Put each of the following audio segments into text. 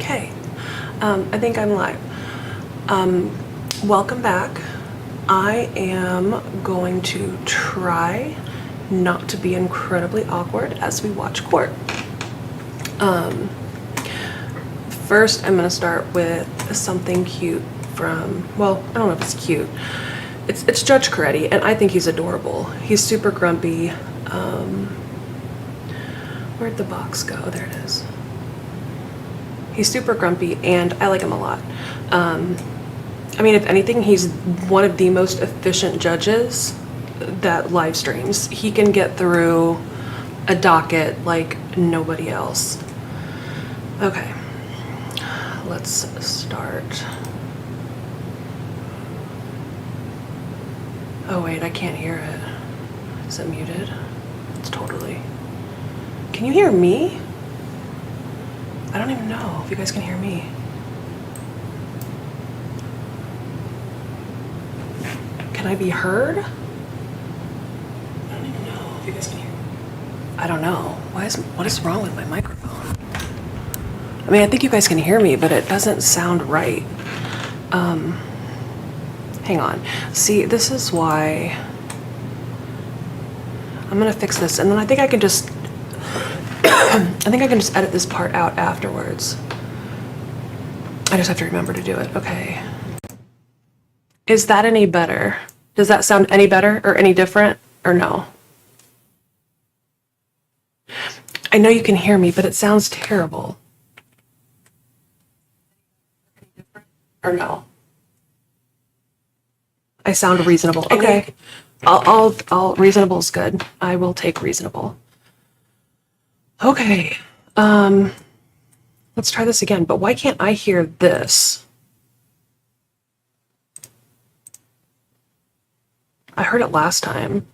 Okay, I think I'm live. Welcome back. I am going to try not to be incredibly awkward as we watch court. First, I'm going to start with something cute from, well, I don't know if it's cute. It's Judge Coretti, and I think he's adorable. He's super grumpy. Where'd the box go? There it is. He's super grumpy, and I like him a lot. I mean, if anything, he's one of the most efficient judges that live streams. He can get through a docket like nobody else. Okay, let's start. Oh wait, I can't hear it. Is it muted? It's totally. Can you hear me? I don't even know if you guys can hear me. Can I be heard? I don't even know if you guys can hear me. I don't know. What is wrong with my microphone? I mean, I think you guys can hear me, but it doesn't sound right. Hang on. See, this is why I'm gonna fix this, and then I think I can just edit this part out afterwards. I just have to remember to do it. Okay. Is that any better? Does that sound any better or any different or no? I know you can hear me, but it sounds terrible. Or no? I sound reasonable. Okay. I'll reasonable is good. I will take reasonable. Okay. Let's try this again, but why can't I hear this? I heard it last time.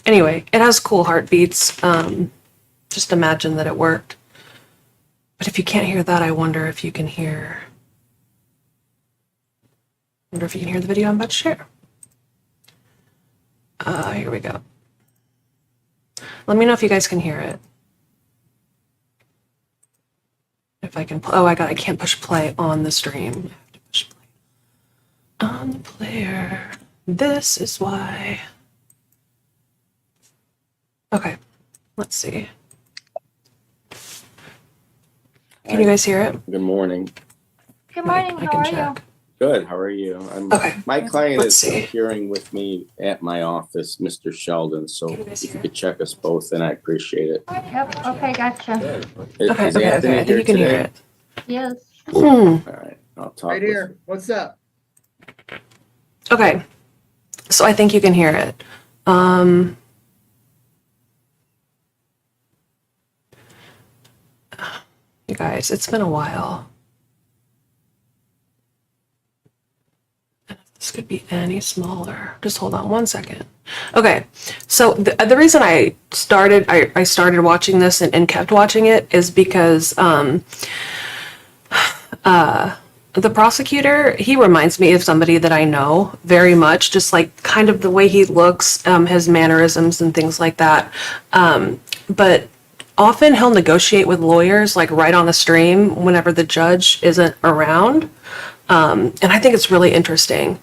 Anyway, it has cool heartbeats. Just imagine that it worked. But if you can't hear that, I wonder if you can hear. I wonder if you can hear the video I'm about to share. Here we go. Let me know if you guys can hear it. If I can, I can't push play on the stream. I have to push play on the player. This is why. Okay, let's see. Can you guys hear it? Good morning. Good morning. How are you? Good. How are you? Okay. My client Let's is see. appearing with me at my office, Mr. Sheldon. So Can you guys if hear you could check us both, then I appreciate it. Yep. Okay. Gotcha. Okay, Is okay. Anthony I think here you can hear today? it. Yes. All right. I'll talk Right with here. What's up? Okay, so I think you can hear it. You guys, it's been a while. And if this could be any smaller, just hold on one second. Okay, so the reason I started watching this and kept watching it is because the prosecutor, he reminds me of somebody that I know very much, just like kind of the way he looks, his mannerisms and things like that. But often he'll negotiate with lawyers like right on the stream whenever the judge isn't around. And I think it's really interesting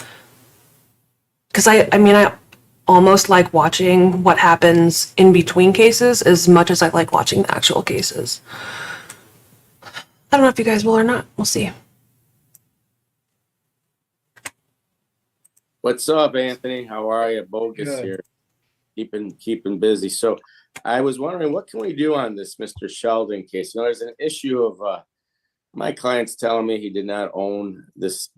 because I mean, I almost like watching what happens in between cases as much as I like watching the actual cases. I don't know if you guys will or not. We'll see. What's up, Anthony? How are you? Bogus Good. here. Keeping busy. So I was wondering, what can we do on this Mr. Sheldon case? You know, there's an issue of my client's telling me he did not own this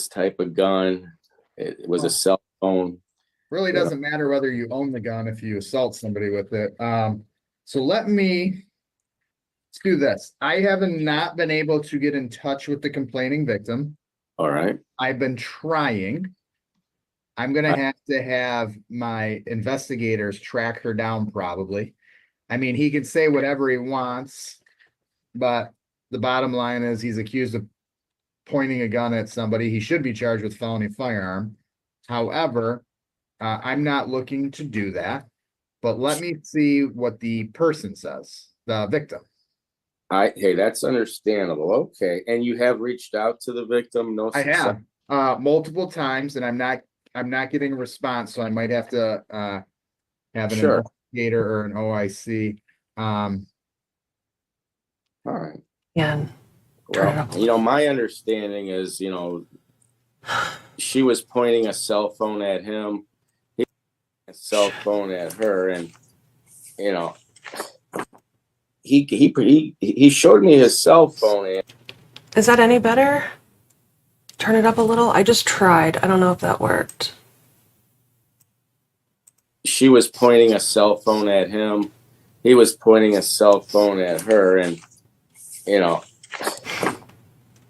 type of gun. It was a cell phone. Really doesn't matter whether you own the gun if you assault somebody with it. So let's do this. I have not been able to get in touch with the complaining victim. All right. I've been trying. I'm gonna have to have my investigators track her down probably. I mean, he can say whatever he wants, but the bottom line is he's accused of pointing a gun at somebody. He should be charged with felony firearm. However, I'm not looking to do that, but let me see what the person says, the victim. Hey, that's understandable. Okay. And you have reached out to the victim? No I success? have multiple times, and I'm not getting a response, so I might have to have an Sure. investigator or an OIC. All right. Yeah. Turn it Well, up a my understanding is, she was pointing a cell phone at him, he a cell phone at her, and he showed me his cell phone, and Is that any better? Turn it up a little. I just tried. I don't know if that worked. she was pointing a cell phone at him. He was pointing a cell phone at her, and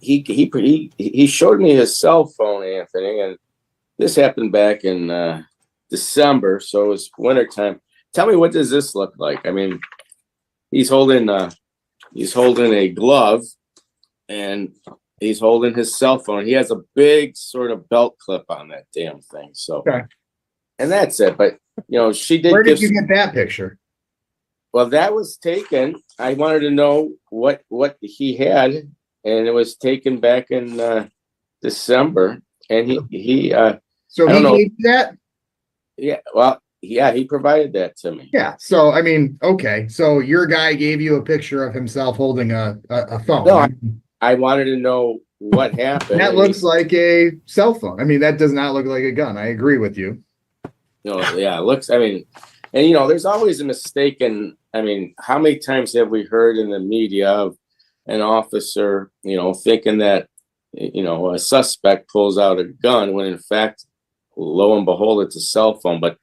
he showed me his cell phone, Anthony, and this happened back in December, so it was wintertime. Tell me, what does this look like? I mean, he's holding a glove, and he's holding his cell phone. He has a big sort of belt clip on that damn thing. So, Okay. And that's it. But she did. Where did you get that picture? Well, that was taken. I wanted to know what he had, and it was taken back in December. And he So I he don't know. gave you that? Yeah, well, yeah, he provided that to me. Yeah. So I mean, okay. So your guy gave you a picture of himself holding a phone. No, I wanted to know what happened. That looks like a cell phone. I mean, that does not look like a gun. I agree with you. Yeah, it looks. I mean, and there's always a mistake. And I mean, how many times have we heard in the media of an officer, thinking that, a suspect pulls out a gun when in fact, lo and behold, it's a cell phone. But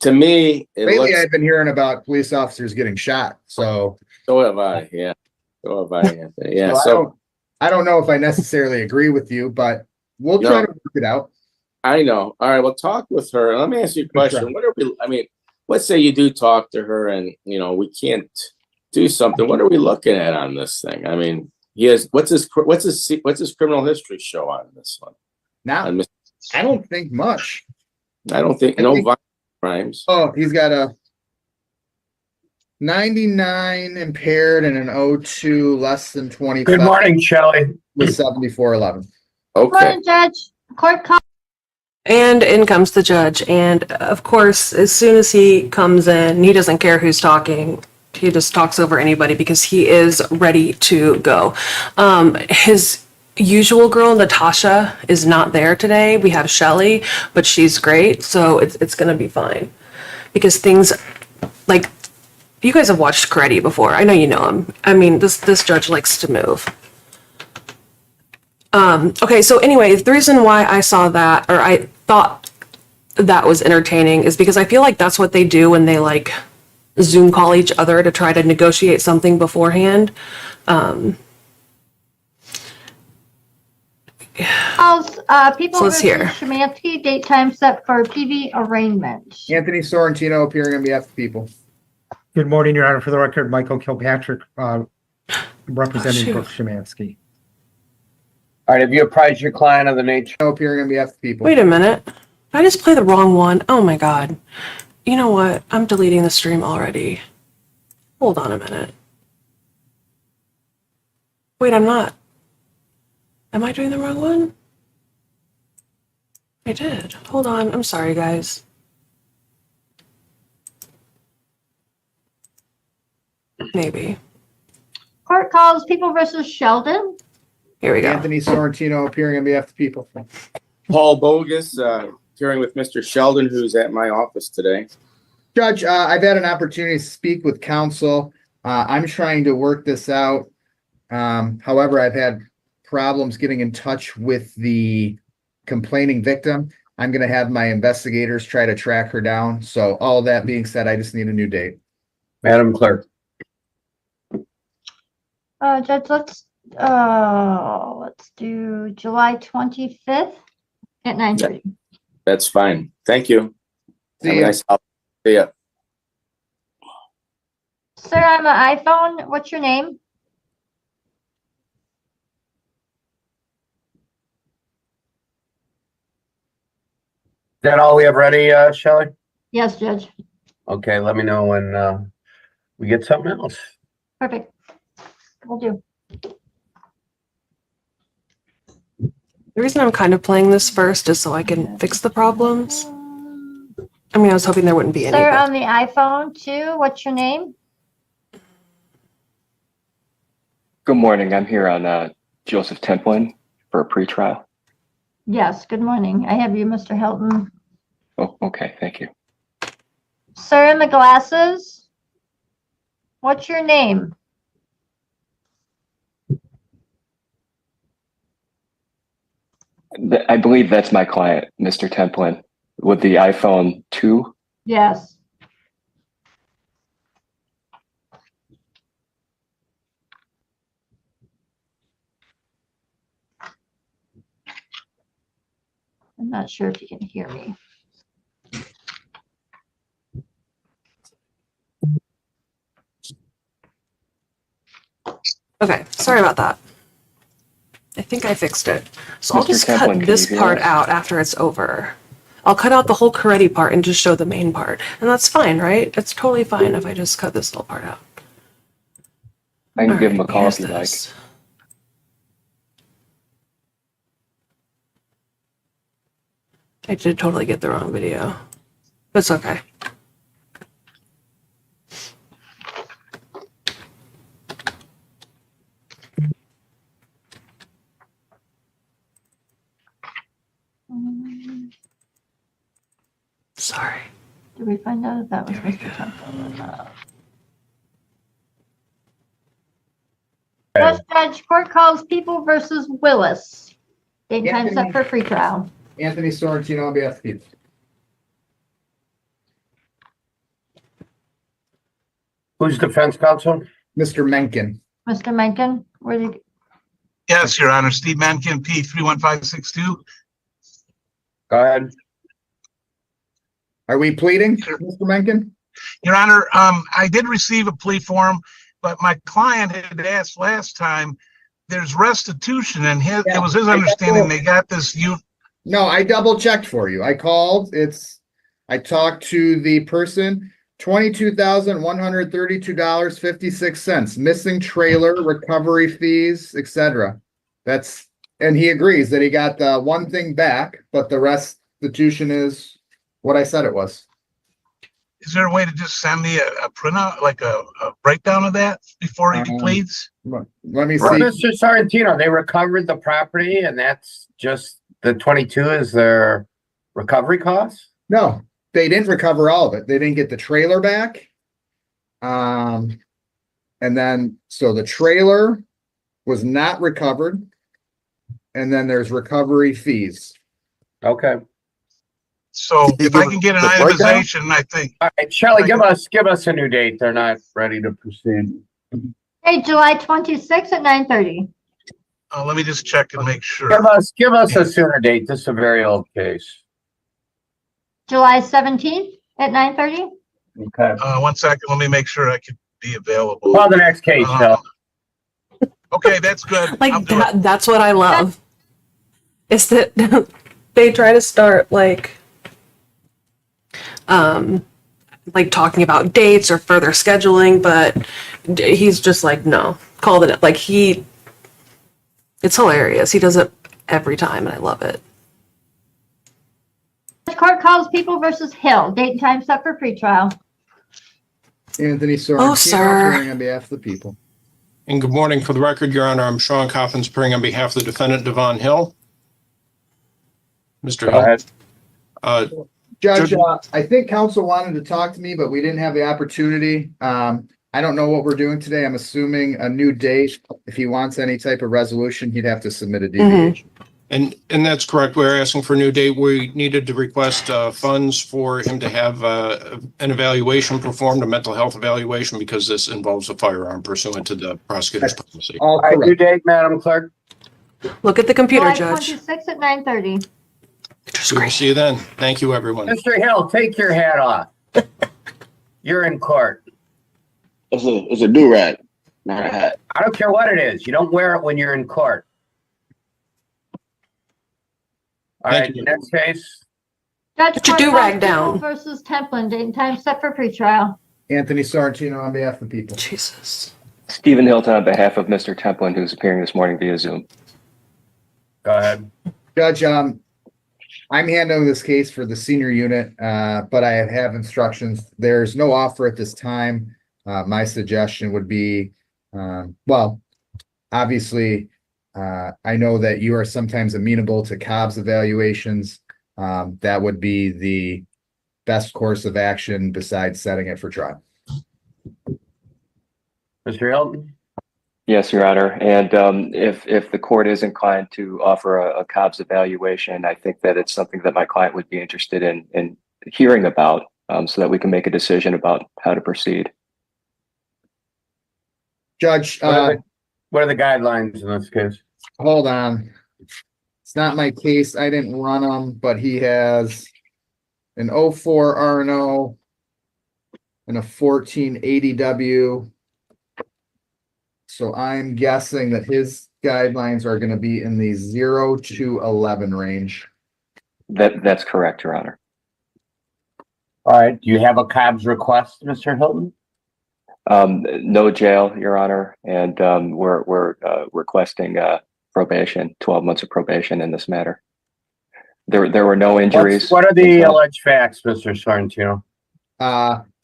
to me, Lately, I've been hearing about police officers getting shot. So have I. Yeah, so have I, Anthony. Yeah. So I don't know if I necessarily agree with you, but we'll try to work it out. I know. All right. Well, talk with her. Let me ask you a question. Let's say you do talk to her and, we can't do something. What are we looking at on this thing? I mean, what's his criminal history show on this one? Now, I don't think much. No violent crimes. Oh, he's got a 99 impaired and an 02 less than 25. Good morning, Shelley. With 7411. Okay. Morning, Judge. Court call. And in comes the judge. And of course, as soon as he comes in, he doesn't care who's talking. He just talks over anybody because he is ready to go. His usual girl, Natasha, is not there today. We have Shelly, but she's great. So it's going to be fine. Because things like, you guys have watched Karetti before. I know you know him. I mean, this judge likes to move. Okay, so anyway, the reason why I saw that, or I thought that was entertaining, is because I feel like that's what they do when they like Zoom call each other to try to negotiate something beforehand. People So let's versus hear. Szymanski, date time set for PV arraignment. Anthony Sorrentino appearing on behalf of people. Good morning, Your Honor. For the record, Michael Kilpatrick, representing shoot. Brooke Szymanski. All right, have you apprised your client of the nature? Appearing on behalf of people. Wait a minute. Did I just play the wrong one? Oh my god. You know what? I'm deleting the stream already. Hold on a minute. Wait, I'm not. Am I doing the wrong one? I did. Hold on. I'm sorry, guys. Maybe. Court calls People versus Sheldon. Here we go. Anthony Sorrentino appearing on behalf of people. Paul Bogus, hearing with Mr. Sheldon, who's at my office today. Judge, I've had an opportunity to speak with counsel. I'm trying to work this out. However, I've had problems getting in touch with the complaining victim. I'm going to have my investigators try to track her down. So all that being said, I just need a new date. Madam Clerk. Judge, let's do July 25th at 9:30. That's fine. Thank you. See Have a ya. nice holiday. See ya. Sir, I'm an iPhone. What's your name? Is that all we have ready, Shelley? Yes, Judge. Okay, let me know when we get something else. Perfect. Will do. The reason I'm kind of playing this first is so I can fix the problems. I mean, I was hoping there wouldn't be any. Sir, But on the iPhone too, what's your name? Good morning. I'm here on Joseph Templin for a pretrial. Yes, good morning. I have you, Mr. Hilton. Oh, okay. Thank you. Sir in the glasses, what's your name? I believe that's my client, Mr. Templin, with the iPhone 2. Yes. I'm not sure if you can hear me. okay, sorry about that. I think I fixed it. So I'll Mr. just Templin, cut can you this hear part us? out after it's over. I'll cut out the whole Coretti part and just show the main part. And that's fine, right? It's totally fine if I just cut this little part out. I can give him a Alright, call here's if you'd like. this. I did totally get the wrong video. It's okay. Sorry. Did we find out if that was There we Mr. go. Temple or not? Okay. Judge, court calls People versus Willis. Date and time set Anthony. for free trial. Anthony Sorrentino on behalf of the people. Who's defense counsel? Mr. Mencken. Mr. Mencken, where did, Yes, Your Honor. Steve Mankin, P 31562. Go ahead. Are we pleading, Mr. Mencken? Your Honor, I did receive a plea form, but my client had asked last time, there's restitution, and Yeah, it was his I understanding know. they got this No, I double checked for you. I called, I talked to the person, $22,132.56, missing trailer, recovery fees, etc. And he agrees that he got the one thing back, but the restitution is what I said it was. Is there a way to just send me a printout, like a breakdown of that before he pleads? Let me Well, see. Mr. Sorrentino, they recovered the property and that's just the 22 is their recovery cost? No, they didn't recover all of it. They didn't get the trailer back. And then, so the trailer was not recovered. And then there's recovery fees. Okay. So if I can get an itemization, I think. All right, Shelley, give us a new date. They're not ready to proceed. hey, July 26th at 9:30. Let me just check and make sure. Give us a sooner date. This is a very old case. July 17th at 9:30. Okay. 1 second. Let me make sure I could be available. Call the next case, Shell. Okay, that's good. I'll Like do it. that's what I love. Is that they try to start like talking about dates or further scheduling, but he's just like, no, call it like it's hilarious. He does it every time and I love it. Court calls People versus Hill. Date and time set for free trial. Anthony Sorrentino, sir. appearing on behalf of the people. And good morning. For the record, Your Honor, I'm Sean Coffins, appearing on behalf of the defendant, Devon Hill. Mr. Go Hill. ahead. Judge, Judge- I think council wanted to talk to me, but we didn't have the opportunity. I don't know what we're doing today. I'm assuming a new date. If he wants any type of resolution, he'd have to submit a deviation. And that's correct. We're asking for a new date. We needed to request funds for him to have an evaluation performed, a mental health evaluation, because this involves a firearm pursuant to the prosecutor's policy. All All right, new correct. date, Madam Clerk. Look at the computer, July Judge. 26th at 9:30. We will see you then. Thank you, everyone. Mr. Hill, take your hat off. You're in court. It's a do-rag, not a hat. I don't care what it is. You don't wear it when you're in court. All Thank right, you. next case. Judge, Put your court do-rag calls down. People versus Templin. Date and time set for free trial. Anthony Sorrentino on behalf of the people. Jesus. Stephen Hilton on behalf of Mr. Templin, who's appearing this morning via Zoom. Go ahead. Judge, I'm handling this case for the senior unit, but I have instructions. There's no offer at this time. My suggestion would be, well, obviously, I know that you are sometimes amenable to Cobb's evaluations. That would be the best course of action besides setting it for trial. Mr. Hilton? Yes, Your Honor. And if the court is inclined to offer a Cobb's evaluation, I think that it's something that my client would be interested in hearing about, so that we can make a decision about how to proceed. Judge, What are the guidelines in this case? hold on. It's not my case. I didn't run him, but he has an 04 R&O and a 14 ADW. So I'm guessing that his guidelines are going to be in the 0 to 11 range. That's correct, Your Honor. All right. Do you have a Cobb's request, Mr. Hilton? No jail, Your Honor, and we're requesting probation, 12 months of probation in this matter. There were no injuries. What are the alleged facts, Mr. Sorrentino?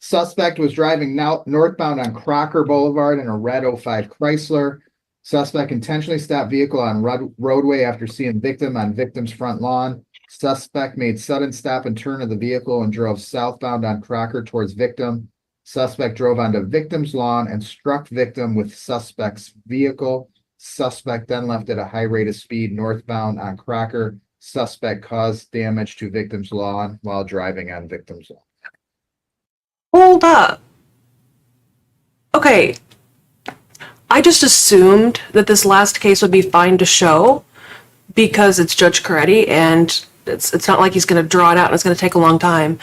Suspect was driving northbound on Crocker Boulevard in a red 05 Chrysler. Suspect intentionally stopped vehicle on roadway after seeing victim on victim's front lawn. Suspect made sudden stop and turn of the vehicle and drove southbound on Crocker towards victim. Suspect drove onto victim's lawn and struck victim with suspect's vehicle. Suspect then left at a high rate of speed northbound on Crocker. Suspect caused damage to victim's lawn while driving on victim's lawn. Hold up. Okay. I just assumed that this last case would be fine to show because it's Judge Coretti and it's not like he's going to draw it out and it's going to take a long time.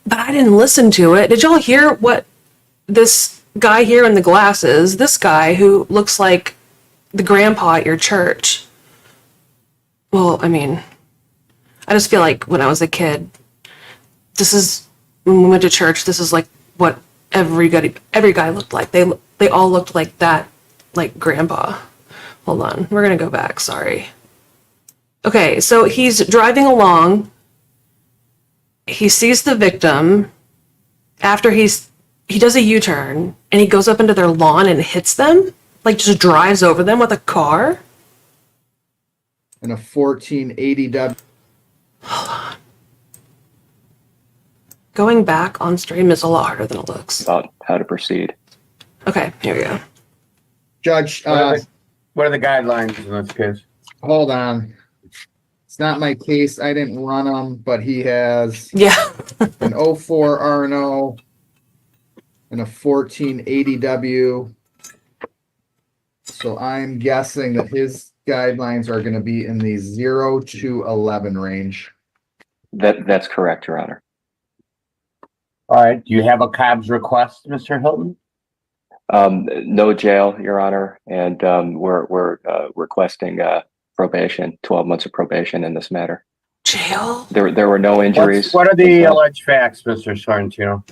But I didn't listen to it. Did y'all hear what this guy here in the glasses, this guy who looks like the grandpa at your church? Well, I mean, I just feel like when I was a kid, when we went to church, this is like what every guy looked like. They all looked like that, like grandpa. Hold on, we're gonna go back, sorry. Okay, so he's driving along. He sees the victim after he does a U-turn and he goes up into their lawn and hits them, like just drives over them with a car. And a 14 ADW. Going back on stream is a lot harder than it looks. About how to proceed. Okay, here we go. Judge, What are the guidelines in this case? hold on. It's not my case. I didn't run him, but he has Yeah. an 04 R&O and a 14 ADW. So I'm guessing that his guidelines are going to be in the 0 to 11 range. That's correct, Your Honor. All right. Do you have a Cobb's request, Mr. Hilton? No jail, Your Honor, and we're requesting probation, 12 months of probation in this matter. Jail? There were no injuries. What are the alleged facts, Mr. Sorrentino?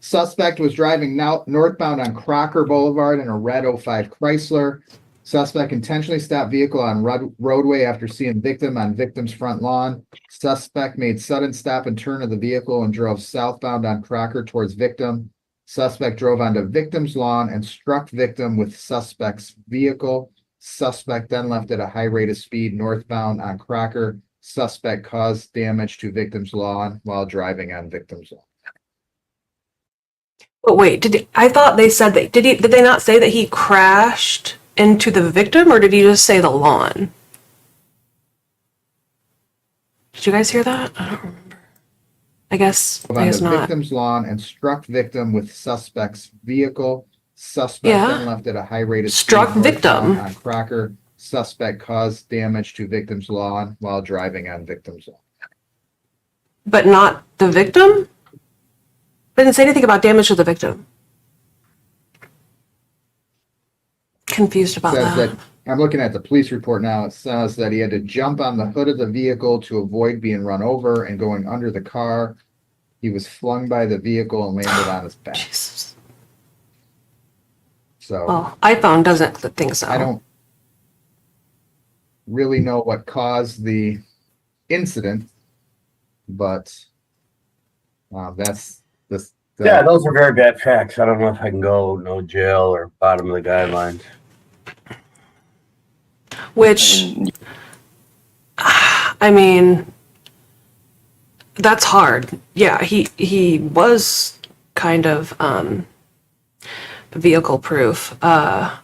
Suspect was driving northbound on Crocker Boulevard in a red 05 Chrysler. Suspect intentionally stopped vehicle on roadway after seeing victim on victim's front lawn. Suspect made sudden stop and turn of the vehicle and drove southbound on Crocker towards victim. Suspect drove onto victim's lawn and struck victim with suspect's vehicle. Suspect then left at a high rate of speed northbound on Crocker. Suspect caused damage to victim's lawn while driving on victim's lawn. But wait, I thought they said that, did they not say that he crashed into the victim, or did he just say the lawn? Did you guys hear that? I don't remember. I guess Onto not. victim's lawn and struck victim with suspect's vehicle. Suspect Yeah. then left at a high rate of speed Struck northbound victim. on Crocker. Suspect caused damage to victim's lawn while driving on victim's lawn. But not the victim? They didn't say anything about damage to the victim. Confused about Says that. that I'm looking at the police report now. It says that he had to jump on the hood of the vehicle to avoid being run over and going under the car. He was flung by the vehicle and landed on his back. Jesus. So Well, iPhone doesn't think so. I don't really know what caused the incident, but that's this. Yeah, those are very bad facts. I don't know if I can go no jail or bottom of the guidelines. Which, And I mean, that's hard. Yeah, he was kind of vehicle proof. But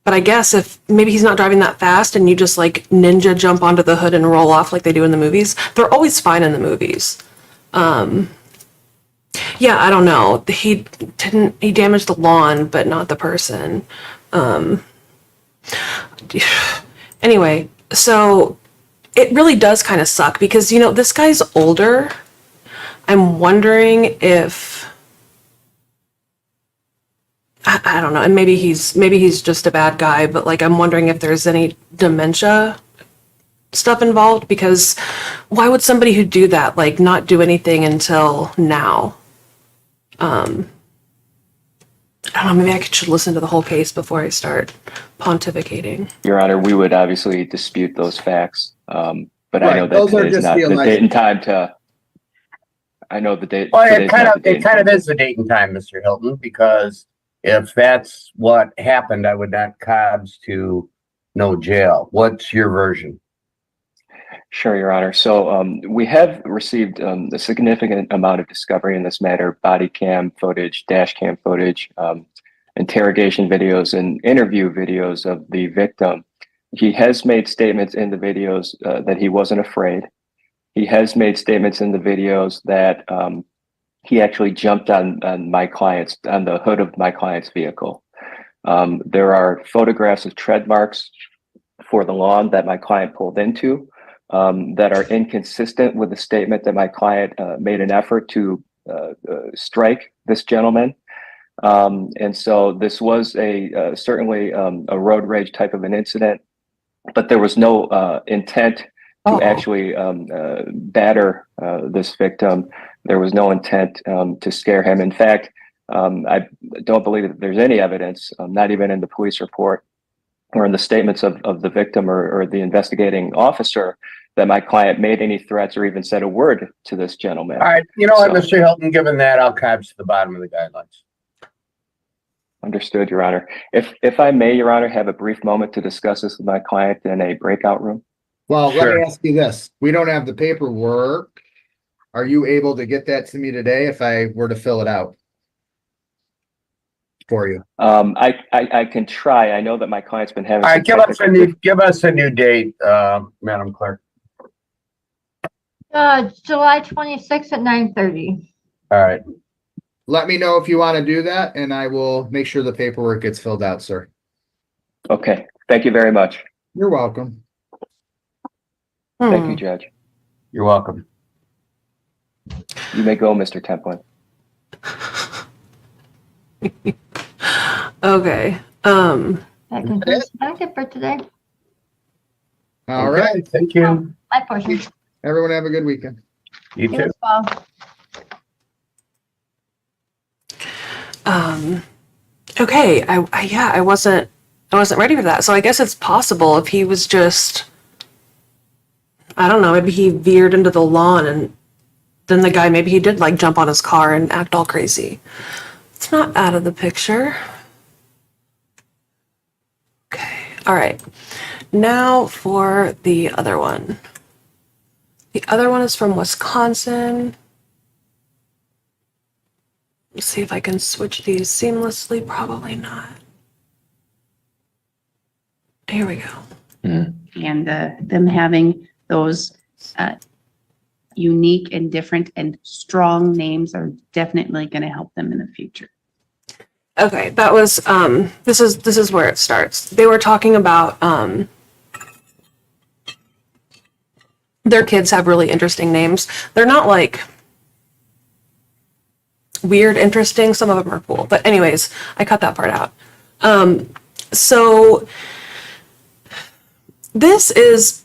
I guess if maybe he's not driving that fast and you just like ninja jump onto the hood and roll off like they do in the movies, they're always fine in the movies. Yeah, I don't know. He damaged the lawn, but not the person. Anyway, so it really does kind of suck because, you know, this guy's older. I'm wondering if I don't know, and maybe he's just a bad guy, but like I'm wondering if there's any dementia stuff involved, because why would somebody who do that like not do anything until now? I don't know, maybe I should listen to the whole case before I start pontificating. Your Honor, we would obviously dispute those facts. But I know Right, those that are it's just not the the alleged- date and time to. I know the date. Well, today's not the date it and kind of time. is the date and time, Mr. Hilton, because if that's what happened, I would not Cobbs to no jail. What's your version? Sure, Your Honor. So we have received a significant amount of discovery in this matter: body cam footage, dash cam footage, interrogation videos, and interview videos of the victim. He has made statements in the videos that he wasn't afraid. He has made statements in the videos that he actually jumped on the hood of my client's vehicle. There are photographs of tread marks for the lawn that my client pulled into that are inconsistent with the statement that my client made an effort to strike this gentleman. And so this was certainly a road rage type of an incident, but there was no intent to actually batter this victim. There was no intent to scare him. In fact, I don't believe that there's any evidence, not even in the police report or in the statements of the victim or the investigating officer, that my client made any threats or even said a word to this gentleman. All right, you know what, So- Mr. Hilton, given that, I'll Cobbs to the bottom of the guidelines. Understood, Your Honor. If I may, Your Honor, have a brief moment to discuss this with my client in a breakout room. Well, let Sure. me ask you this. We don't have the paperwork. Are you able to get that to me today if I were to fill it out for you? I can try. I know that my client's been having. All right, some technical give us a new date, Madam Clerk. July 26th at 9:30. All right. Let me know if you want to do that and I will make sure the paperwork gets filled out, sir. Okay, thank you very much. You're welcome. Thank you, Judge. You're welcome. You may go, Mr. Templin. Okay. That concludes the docket for today. All Okay, right. thank you. My portion. Everyone have a good weekend. You You too. as well. Okay. I wasn't ready for that. So I guess it's possible if he was just, I don't know, maybe he veered into the lawn and then the guy, maybe he did like jump on his car and act all crazy. It's not out of the picture. Okay. All right. Now for the other one. The other one is from Wisconsin. Let's see if I can switch these seamlessly. Probably not. Here we go. And them having those unique and different and strong names are definitely going to help them in the future. Okay, that was this is where it starts. They were talking about their kids have really interesting names. They're not like weird interesting, some of them are cool. But anyways, I cut that part out. So this is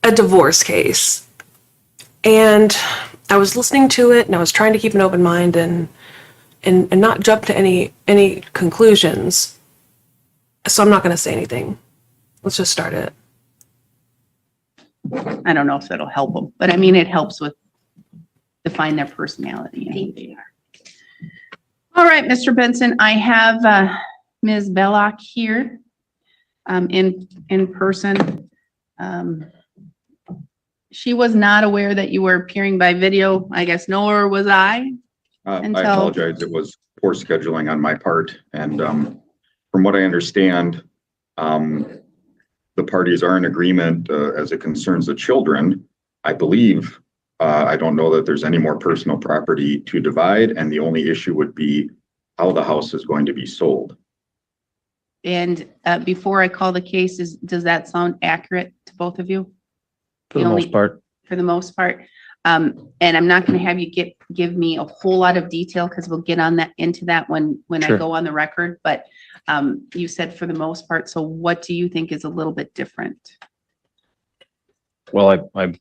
a divorce case. And I was listening to it and I was trying to keep an open mind and and not jump to any conclusions. So I'm not going to say anything. Let's just start it. I don't know if that'll help them, but I mean, it helps with define their personality and who they are. All right, Mr. Benson, I have Ms. Bellock here in person. She was not aware that you were appearing by video. I guess nor was I. I Until- apologize. It was poor scheduling on my part. And from what I understand, the parties are in agreement as it concerns the children. I believe, I don't know that there's any more personal property to divide, and the only issue would be how the house is going to be sold. And before I call the case, does that sound accurate to both of you? For the most part. For the most part. And I'm not going to have you give me a whole lot of detail because we'll get on into that when Sure. I go on the record. But you said for the most part. So what do you think is a little bit different? Well, I'm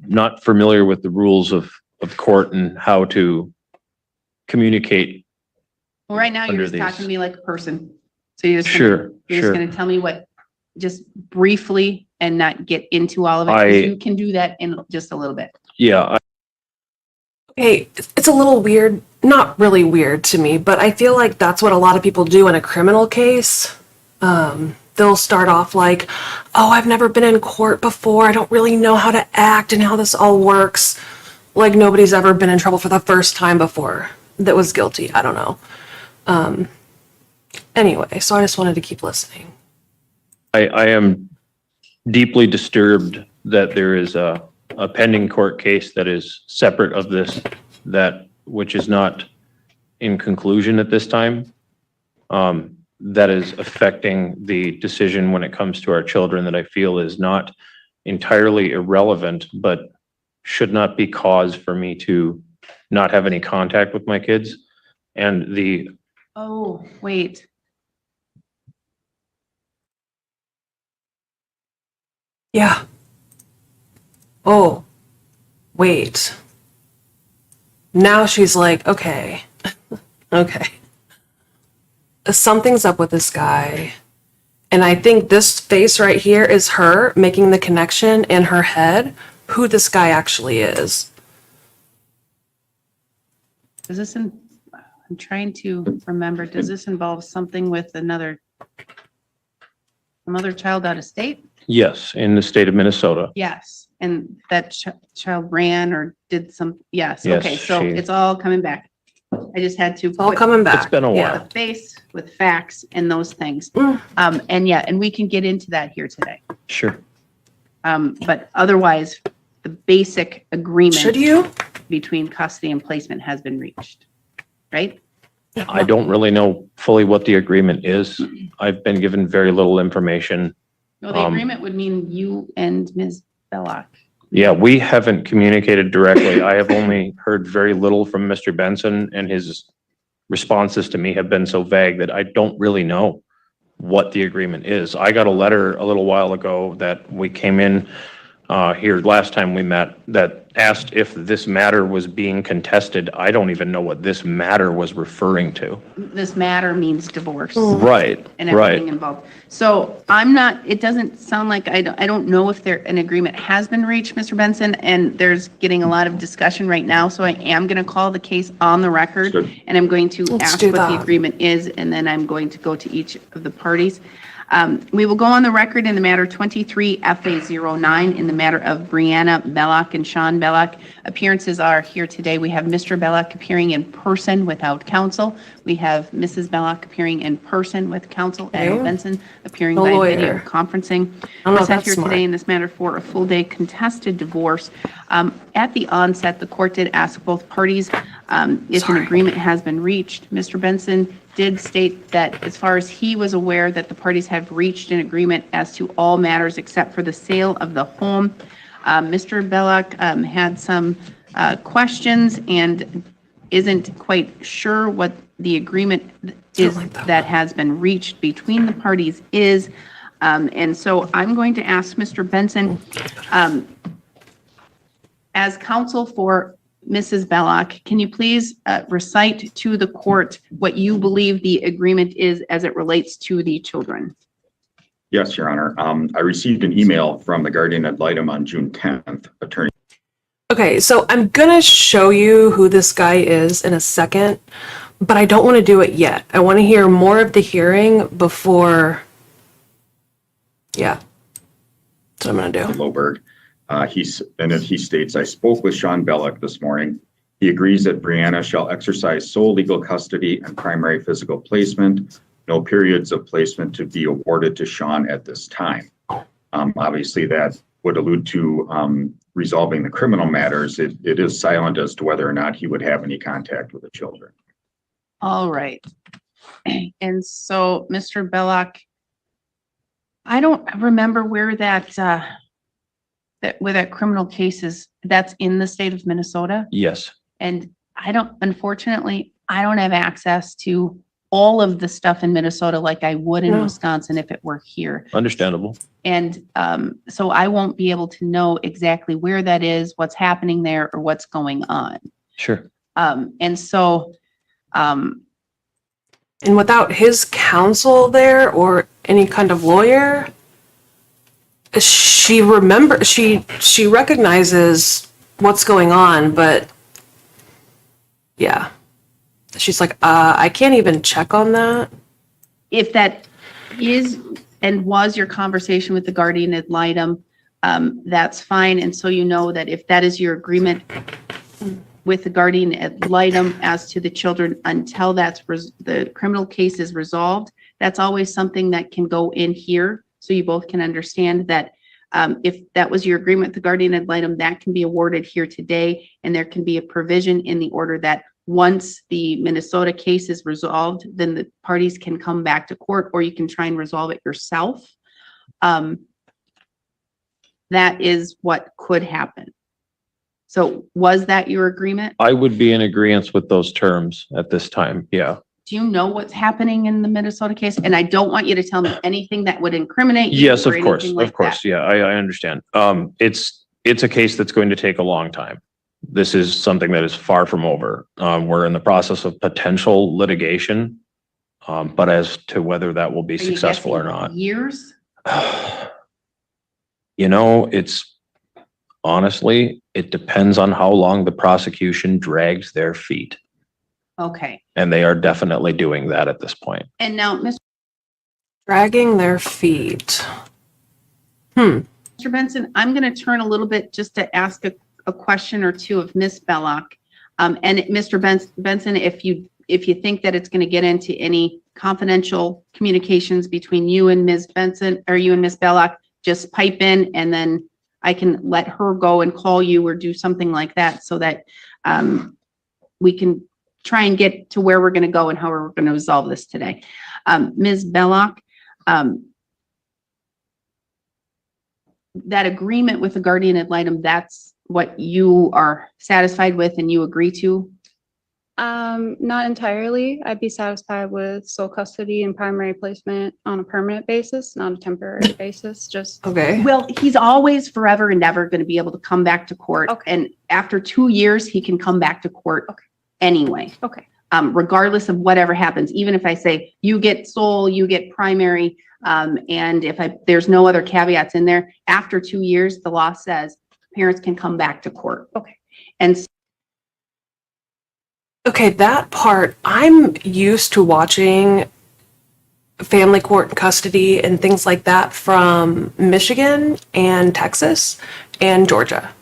not familiar with the rules of court and how to communicate. Well, right now you're Under just these. talking to me like a person. So you're just Sure, you're sure. just going to tell me what, just briefly and not get into all of it. 'Cause I- You can do that in just a little bit. Yeah, Okay, it's a little weird, not really weird to me, but I feel like that's what a lot of people do in a criminal case. They'll start off like, oh, I've never been in court before. I don't really know how to act and how this all works. Like nobody's ever been in trouble for the first time before that was guilty. I don't know. Anyway, so I just wanted to keep listening. I am deeply disturbed that there is a pending court case that is separate of this, which is not in conclusion at this time. That is affecting the decision when it comes to our children that I feel is not entirely irrelevant, but should not be cause for me to not have any contact with my kids. And Oh, wait. Yeah. Oh, wait. Now she's like, okay, okay. Something's up with this guy. And I think this face right here is her making the connection in her head who this guy actually is. Does this, I'm trying to remember, does this involve something with some other child out of state? yes, in the state of Minnesota. Yes, and that child ran or did some, yes, Yes, okay, so she- it's all coming back. I just had to It's all put coming back. It's been a Yeah. while. the face with facts and those things. Mm. And yeah, and we can get into that here today. Sure. But otherwise, the basic Should agreement you? between custody and placement has been reached, right? I don't really know fully what the agreement is. I've been given very little information. Well, the agreement would mean you and Ms. Bellock. Yeah, we haven't communicated directly. I have only heard very little from Mr. Benson, and his responses to me have been so vague that I don't really know what the agreement is. I got a letter a little while ago that we came in here last time we met that asked if this matter was being contested. I don't even know what this matter was referring to. This matter means divorce. Right, And right. everything involved. So I'm not, it doesn't sound like, I don't know if an agreement has been reached, Mr. Benson, and there's getting a lot of discussion right now, so I am going to call the case on the record, Sure. and I'm going to Let's ask do what the that. agreement is, and then I'm going to go to each of the parties. We will go on the record in the matter 23 FA09 in the matter of Brianna Bellock and Sean Bellock. Appearances are here today. We have Mr. Bellock appearing in person without counsel. We have Mrs. Bellock appearing in person with counsel, and Okay. Benson appearing No by lawyer. video conferencing. I don't know We're if set that's here smart. today in this matter for a full day contested divorce. At the onset, the court did ask both parties if an agreement has been reached. Mr. Benson did state that as far as he was aware that the parties have reached an agreement as to all matters except for the sale of the home. Mr. Bellock had some questions and isn't quite sure what the agreement is like that that has been reached between the parties is. And so I'm going to ask Mr. Benson, as counsel for Mrs. Bellock, can you please recite to the court what you believe the agreement is as it relates to the children? Yes, Your Honor. I received an email from the guardian ad litem on June 10th, Attorney Okay, so I'm gonna show you who this guy is in a second, but I don't want to do it yet. I want to hear more of the hearing before. Yeah, that's what I'm gonna do. Loberg. He states, I spoke with Sean Bellock this morning. He agrees that Brianna shall exercise sole legal custody and primary physical placement. No periods of placement to be awarded to Sean at this time. Obviously, that would allude to resolving the criminal matters. It is silent as to whether or not he would have any contact with the children. All right. And so, Mr. Bellock, I don't remember where where that criminal case is. That's in the state of Minnesota. Yes. And unfortunately, I don't have access to all of the stuff in Minnesota like I would in No. Wisconsin if it were here. Understandable. And so I won't be able to know exactly where that is, what's happening there, or what's going on. Sure. And so, And without his counsel there or any kind of lawyer, she recognizes what's going on, but yeah. She's like, I can't even check on that. if that is and was your conversation with the guardian ad litem, that's fine. And so you know that if that is your agreement with the guardian ad litem as to the children until the criminal case is resolved, that's always something that can go in here. So you both can understand that if that was your agreement with the guardian ad litem, that can be awarded here today. And there can be a provision in the order that once the Minnesota case is resolved, then the parties can come back to court, or you can try and resolve it yourself. That is what could happen. So was that your agreement? I would be in agreement with those terms at this time. Yeah. Do you know what's happening in the Minnesota case? And I don't want you to tell me anything that would incriminate you. Yes, or of course. anything like Of course. that. Yeah, I understand. It's a case that's going to take a long time. This is something that is far from over. We're in the process of potential litigation. But as to whether that will be Are you successful or guessing not, years? it's honestly, it depends on how long the prosecution drags their feet. Okay. And they are definitely doing that at this point. And now, Mr. Dragging their feet. Benson, I'm going to turn a little bit just to ask a question or two of Miss Bellock. And Mr. Benson, if you think that it's going to get into any confidential communications between you and Ms. Benson, or you and Miss Bellock, just pipe in, and then I can let her go and call you or do something like that, so that we can try and get to where we're going to go and how we're going to resolve this today. Ms. Bellock, that agreement with the guardian ad litem, that's what you are satisfied with and you agree to? Not entirely. I'd be satisfied with sole custody and primary placement on a permanent basis, not a temporary basis, just. Okay. Well, he's always forever and ever going to be able to come back to court. Okay. And after 2 years, he can come back to court anyway. Okay. Regardless of whatever happens, even if I say you get sole, you get primary, and if there's no other caveats in there, after 2 years, the law says parents can come back to court. Okay. And Okay, that part, I'm used to watching family court and custody and things like that from Michigan and Texas and Georgia.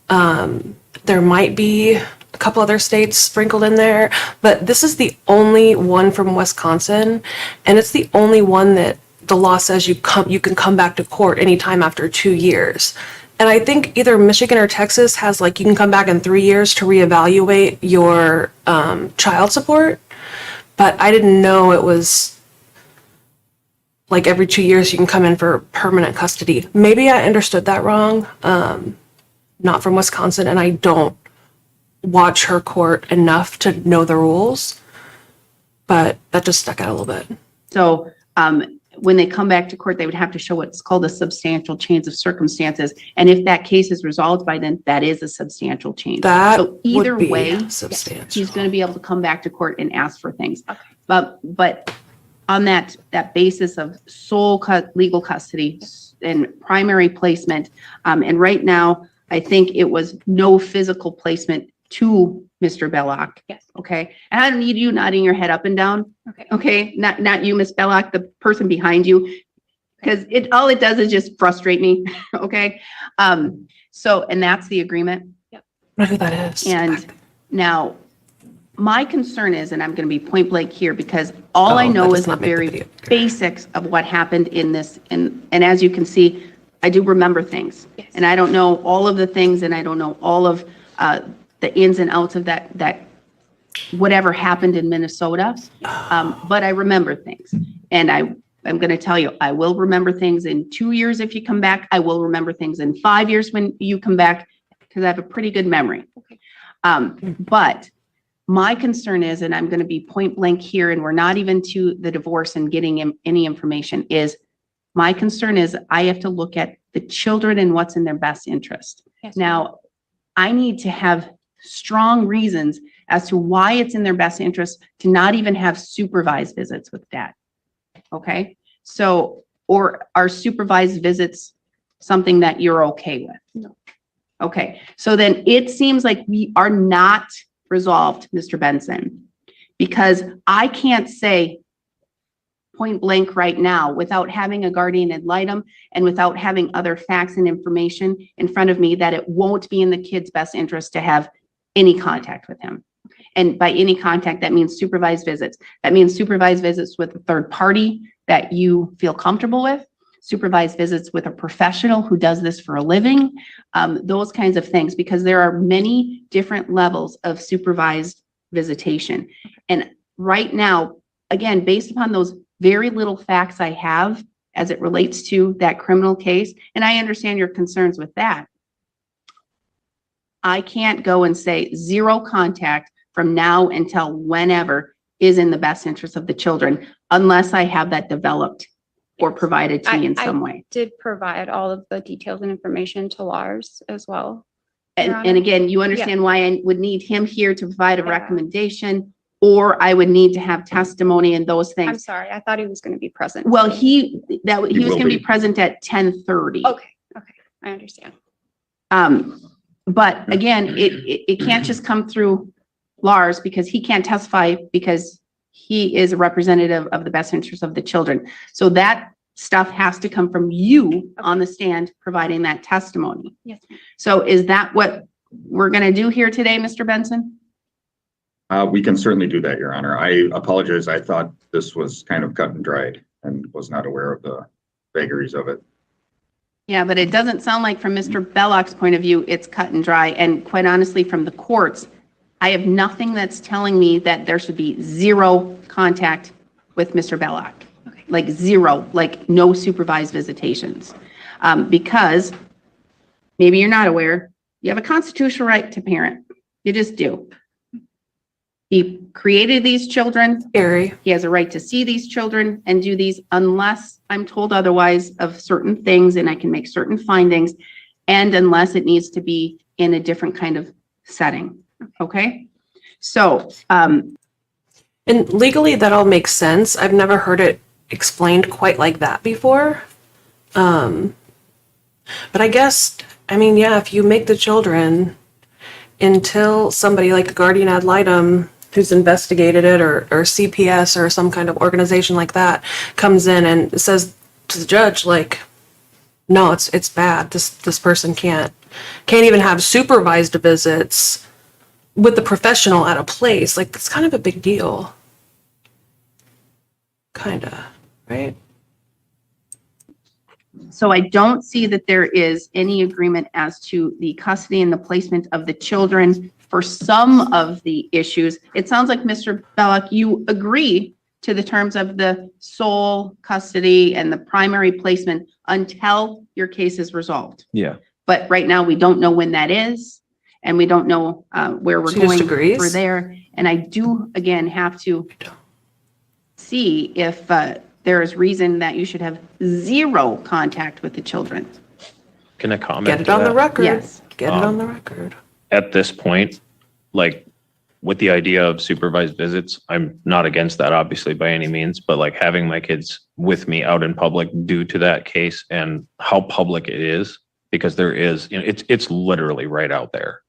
There might be a couple other states sprinkled in there, but this is the only one from Wisconsin, and it's the only one that the law says you can come back to court anytime after 2 years. And I think either Michigan or Texas has you can come back in 3 years to reevaluate your child support. But I didn't know it was every 2 years you can come in for permanent custody. Maybe I understood that wrong. Not from Wisconsin, and I don't watch her court enough to know the rules. But that just stuck out a little bit. so when they come back to court, they would have to show what's called a substantial change of circumstances. And if that case is resolved by then, that is a substantial change. That So either would be way, substantial. he's going to be able to come back to court and ask for things. But on that basis of sole legal custody and primary placement, and right now, I think it was no physical placement to Mr. Bellock. Yes. Okay. And I don't need you nodding your head up and down. Okay. Okay. Not you, Miss Bellock, the person behind you. Because all it does is just frustrate me. Okay. So, and that's the agreement. I don't know who that is. And now my concern is, and I'm going to be point blank here because all I Oh, know that does is the not make the very video. basics of what happened in this. And as you can see, I do remember things. Yes. And I don't know all of the things and I don't know all of the ins and outs of that whatever happened in Minnesota. But I remember things. And I'm going to tell you, I will remember things in 2 years if you come back. I will remember things in 5 years when you come back because I have a pretty good memory. Okay. But my concern is, and I'm going to be point blank here, and we're not even to the divorce and getting any information, is my concern is I have to look at the children and what's in their best interest. Yes. Now, I need to have strong reasons as to why it's in their best interest to not even have supervised visits with dad. Okay? So, or are supervised visits something that you're okay with? No. Okay, so then it seems like we are not resolved, Mr. Benson, because I can't say point blank right now without having a guardian ad litem and without having other facts and information in front of me that it won't be in the kid's best interest to have any contact with him. And by any contact, that means supervised visits. That means supervised visits with a third party that you feel comfortable with, supervised visits with a professional who does this for a living, those kinds of things, because there are many different levels of supervised visitation. And right now, again, based upon those very little facts I have as it relates to that criminal case, and I understand your concerns with that, I can't go and say zero contact from now until whenever is in the best interest of the children, unless I have that developed or provided to me in some way. Did provide all of the details and information to Lars as well. Your And Honor. again, you understand why I would need him here to provide a Yeah. recommendation, or I would need to have testimony and those I'm things. sorry, I thought he was going to be present. Well, he was will going to be be. present at 10:30. Okay, I understand. But again, it can't just come through Lars because he can't testify because he is a representative of the best interest of the children. So that stuff has to come from you on the stand, providing that testimony. Yes. So is that what we're going to do here today, Mr. Benson? We can certainly do that, Your Honor. I apologize. I thought this was kind of cut and dried and was not aware of the vagaries of it. Yeah, but it doesn't sound like from Mr. Bellock's point of view, it's cut and dry. And quite honestly, from the courts, I have nothing that's telling me that there should be zero contact with Mr. Bellock. Okay. Like zero, like no supervised visitations. Because maybe you're not aware, you have a constitutional right to parent. You just do. He created these children. Scary. He has a right to see these children and do these unless I'm told otherwise of certain things and I can make certain findings, and unless it needs to be in a different kind of setting. Okay? So, And legally, that all makes sense. I've never heard it explained quite like that before. But I guess, I mean, yeah, if you make the children until somebody like a guardian ad litem who's investigated it, or CPS or some kind of organization like that comes in and says to the judge, like, no, it's bad. This person can't even have supervised visits with the professional at a place. Like, that's kind of a big deal. Kinda, right? so I don't see that there is any agreement as to the custody and the placement of the children for some of the issues. It sounds like, Mr. Bellock, you agree to the terms of the sole custody and the primary placement until your case is resolved. Yeah. But right now, we don't know when that is, and we don't know where we're She just going agrees? for there. And I do, again, have to see if there is reason that you should have zero contact with the children. Can I comment? Get it to on the that? record. Yes. Get it on the record. At this point, like with the idea of supervised visits, I'm not against that obviously by any means, but like having my kids with me out in public due to that case and how public it is, because there is, it's literally right out there,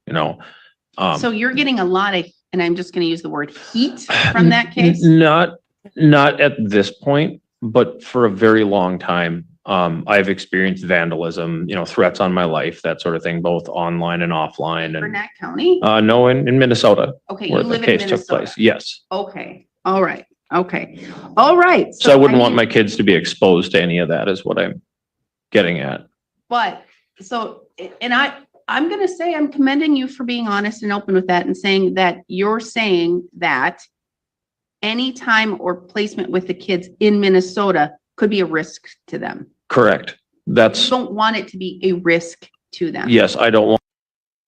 So you're getting a lot of, and I'm just going to use the word heat from that case? Not at this point, but for a very long time. I've experienced vandalism, threats on my life, that sort of thing, both online and offline. Burnett County? No, in Minnesota. Okay, you where the live in case took Minnesota. place. Yes. Okay, all right, okay. All right. So I wouldn't want mean, my kids to be exposed to any of that is what I'm getting at. But, so, and I'm going to say, I'm commending you for being honest and open with that and saying that you're saying that any time or placement with the kids in Minnesota could be a risk to them. Correct. You That's, don't want it to be a risk to them. yes, I don't want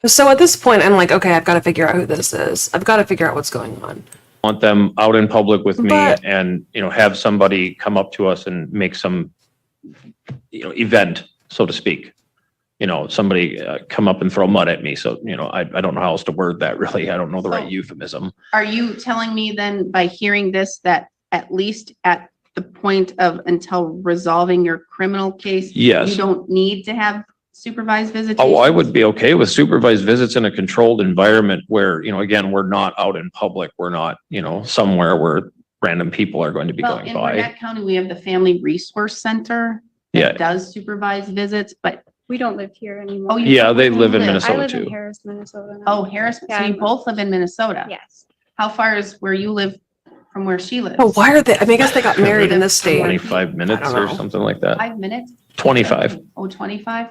So at this point, I'm like, okay, I've got to figure out who this is. I've got to figure out what's going on. them out in public with me But- and, have somebody come up to us and make some, event, so to speak. Somebody come up and throw mud at me. So, I don't know how else to word that really. I don't know the right So- euphemism. Are you telling me then by hearing this, that at least at the point of until resolving your criminal case, Yes. you don't need to have supervised visitation? Oh, I would be okay with supervised visits in a controlled environment where, again, we're not out in public. We're not, somewhere where random people are going to be Well, going in by. Burnett County, we have the Family Resource Center Yeah. that does supervised visits, but, We don't live here anymore. oh, you. Yeah, they live in live- I Minnesota live in too. Harris, Minnesota. now. Oh, Harris, so Yeah, you I'm- both live in Minnesota? Yes. How far is where you live from where she lives? Oh, why are they? I mean, I guess they got married in this state. 25 minutes I don't or know. something like that. 5 minutes? 25. Oh, 25?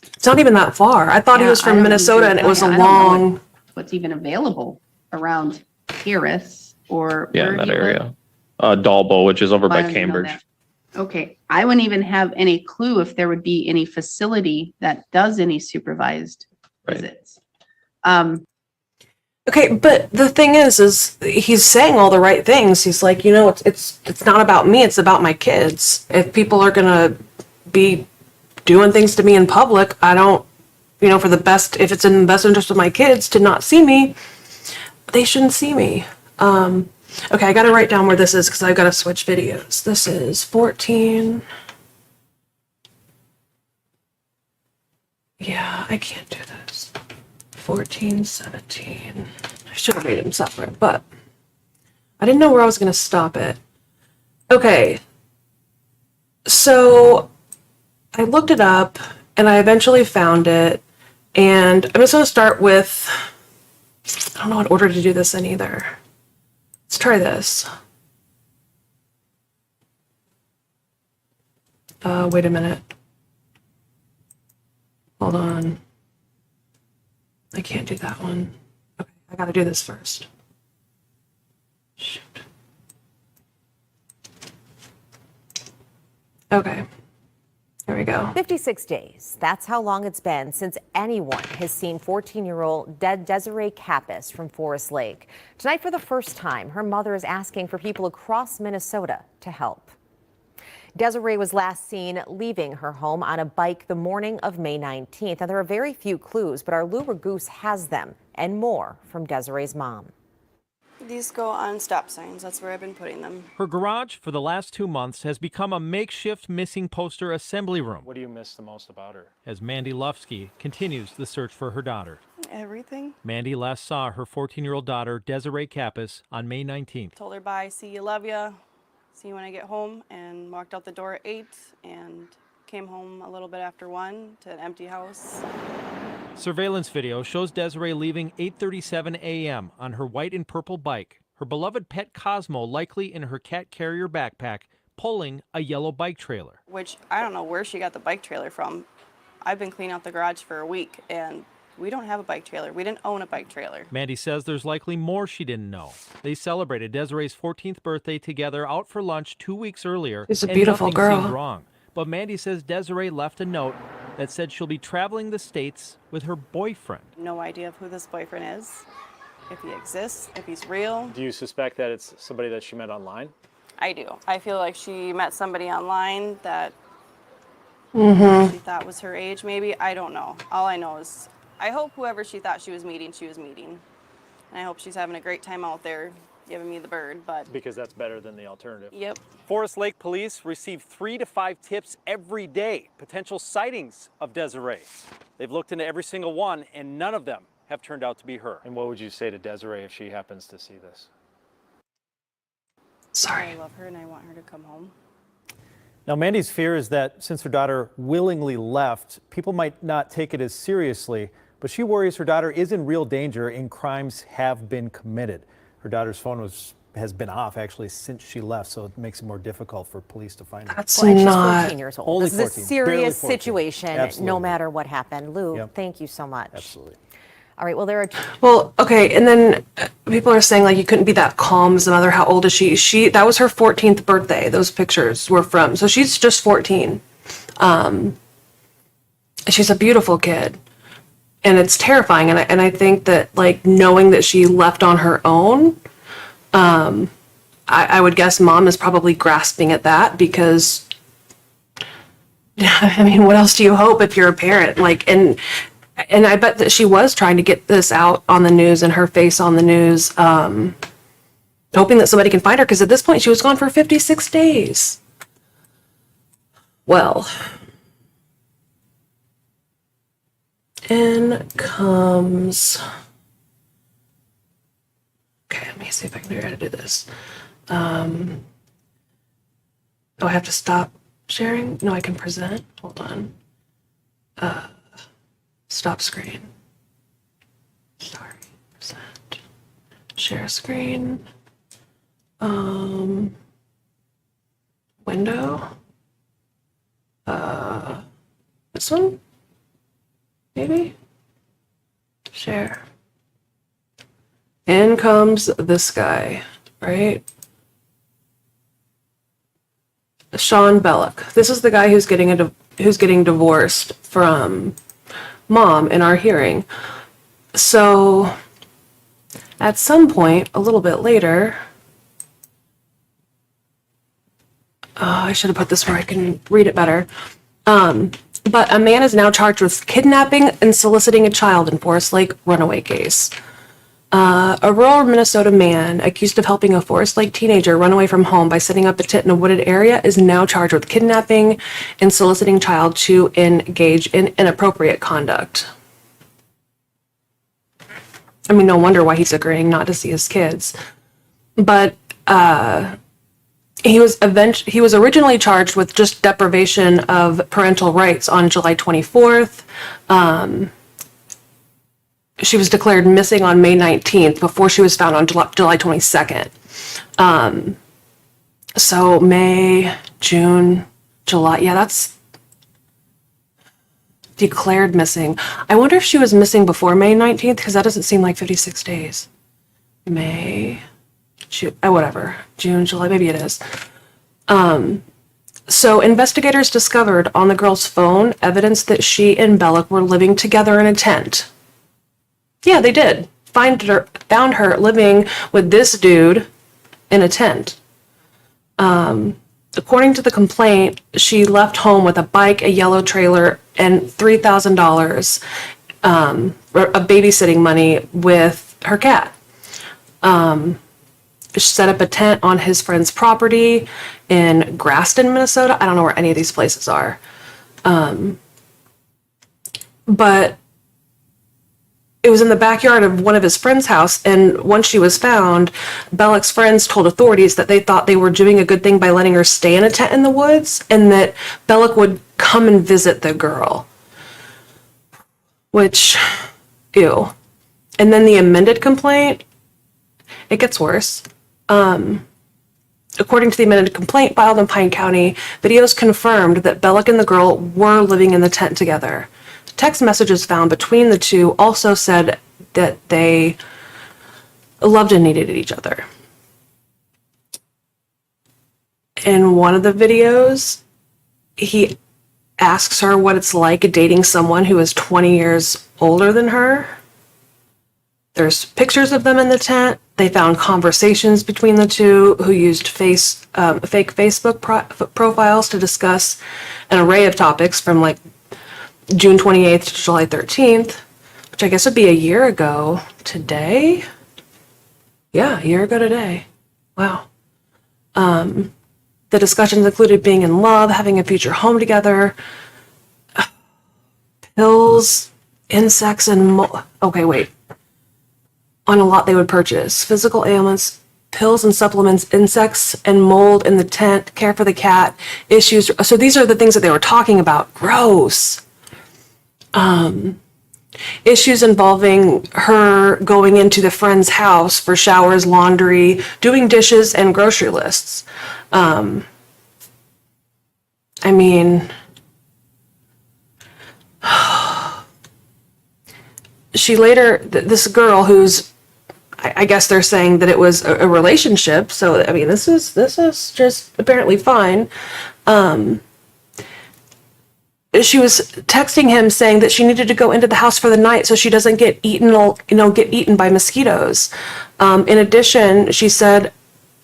It's not even that far. I thought he Yeah, was I from don't Minnesota and it even- was a I don't know long. What's even available around Harris or? Yeah, where in that do you live? area. Dalbo, which is over I by don't even know Cambridge. that. Okay, I wouldn't even have any clue if there would be any facility that does any supervised Right. visits. Okay, but the thing is he's saying all the right things. He's like, it's not about me. It's about my kids. If people are gonna be doing things to me in public, I don't, for the best, if it's in the best interest of my kids to not see me, they shouldn't see me. Okay, I gotta write down where this is because I've got to switch videos. This is 14. Yeah, I can't do this. 14, 17. I should have made them separate, but I didn't know where I was gonna stop it. Okay. So I looked it up and I eventually found it. And I'm just gonna start with, I don't know what order to do this in either. Let's try this. Wait a minute. Hold on. I can't do that one. Okay, I gotta do this first. Shoot. Okay. Here we go. 56 days. That's how long it's been since anyone has seen 14-year-old Desiree Kappas from Forest Lake. Tonight, for the first time, her mother is asking for people across Minnesota to help. Desiree was last seen leaving her home on a bike the morning of May 19th. Now, there are very few clues, but our Lou Ragoose has them and more from Desiree's mom. These go on stop signs. That's where I've been putting them. Her garage for the last 2 months has become a makeshift missing poster assembly room. What do you miss the most about her? As Mandy Lufsky continues the search for her daughter. Everything. Mandy last saw her 14-year-old daughter, Desiree Kappas, on May 19th. Told her bye, see you, love you. See you when I get home, and walked out the door at 8 and came home a little bit after 1 to an empty house. Surveillance video shows Desiree leaving 8:37 a.m. on her white and purple bike, her beloved pet Cosmo likely in her cat carrier backpack, pulling a yellow bike trailer. Which I don't know where she got the bike trailer from. I've been cleaning out the garage for a week, and we don't have a bike trailer. We didn't own a bike trailer. Mandy says there's likely more she didn't know. They celebrated Desiree's 14th birthday together out for lunch 2 weeks earlier. She's a and beautiful nothing girl. seemed wrong. But Mandy says Desiree left a note that said she'll be traveling the States with her boyfriend. No idea of who this boyfriend is, if he exists, if he's real. Do you suspect that it's somebody that she met online? I do. I feel like she met somebody online that Mm-hmm. she thought was her age, maybe. I don't know. All I know is I hope whoever she thought she was meeting. And I hope she's having a great time out there giving me the bird, but. Because that's better than the alternative. Yep. Forest Lake police receive 3 to 5 tips every day, potential sightings of Desiree. They've looked into every single one, and none of them have turned out to be her. And what would you say to Desiree if she happens to see this? Sorry. I love her and I want her to come home. Now, Mandy's fear is that since her daughter willingly left, people might not take it as seriously, but she worries her daughter is in real danger and crimes have been committed. Her daughter's phone has been off actually since she left, so it makes it more difficult for police to find her. That's Well, and she's not 14 years old. Only This is a 14, barely serious 14. situation, Absolutely. no matter what happened. Lou, Yep. thank you so much. Absolutely. All right, well, there are Well, okay, and then people are saying like you couldn't be that calm as a mother. How old is she? That was her 14th birthday. Those pictures were from. So she's just 14. She's a beautiful kid, and it's terrifying. And I think that like knowing that she left on her own, I would guess mom is probably grasping at that because. I mean, what else do you hope if you're a parent? Like, and I bet that she was trying to get this out on the news and her face on the news, hoping that somebody can find her, because at this point she was gone for 56 days. Well, in comes. Okay, let me see if I can figure out how to do this. Oh, I have to stop sharing? No, I can present. Hold on. Stop screen. Sorry. Present. Share screen. Window. This one? Maybe? Share. In comes this guy, right? Sean Bellock. This is the guy who's getting divorced from mom in our hearing. So at some point, a little bit later, I should have put this where I can read it better. But a man is now charged with kidnapping and soliciting a child in Forest Lake runaway case. A rural Minnesota man accused of helping a Forest Lake teenager run away from home by setting up a tent in a wooded area is now charged with kidnapping and soliciting child to engage in inappropriate conduct. I mean, no wonder why he's agreeing not to see his kids. But he was originally charged with just deprivation of parental rights on July 24th. She was declared missing on May 19th before she was found on July 22nd. So May, June, July. Yeah, that's declared missing. I wonder if she was missing before May 19th, because that doesn't seem like 56 days. May, June, whatever. June, July, maybe it is. So investigators discovered on the girl's phone evidence that she and Bellock were living together in a tent. Yeah, they did. Found her living with this dude in a tent. According to the complaint, she left home with a bike, a yellow trailer, and $3,000 of babysitting money with her cat. She set up a tent on his friend's property in Graston, Minnesota. I don't know where any of these places are. But it was in the backyard of one of his friend's house, and once she was found, Bellock's friends told authorities that they thought they were doing a good thing by letting her stay in a tent in the woods, and that Bellock would come and visit the girl. Which, ew. And then the amended complaint, it gets worse. According to the amended complaint filed in Pine County, videos confirmed that Bellock and the girl were living in the tent together. Text messages found between the two also said that they loved and needed each other. In one of the videos, he asks her what it's like dating someone who is 20 years older than her. There's pictures of them in the tent. They found conversations between the two who used fake Facebook profiles to discuss an array of topics from like June 28th to July 13th, which I guess would be a year ago today. Yeah, a year ago today. Wow. The discussions included being in love, having a future home together, pills, insects, and okay, wait. On a lot they would purchase. Physical ailments, pills and supplements, insects and mold in the tent, care for the cat, issues. So these are the things that they were talking about. Gross. Issues involving her going into the friend's house for showers, laundry, doing dishes, and grocery lists. I mean, she later, this girl who's, I guess they're saying that it was a relationship. So, I mean, this is just apparently fine. She was texting him saying that she needed to go into the house for the night so she doesn't get eaten by mosquitoes. In addition, she said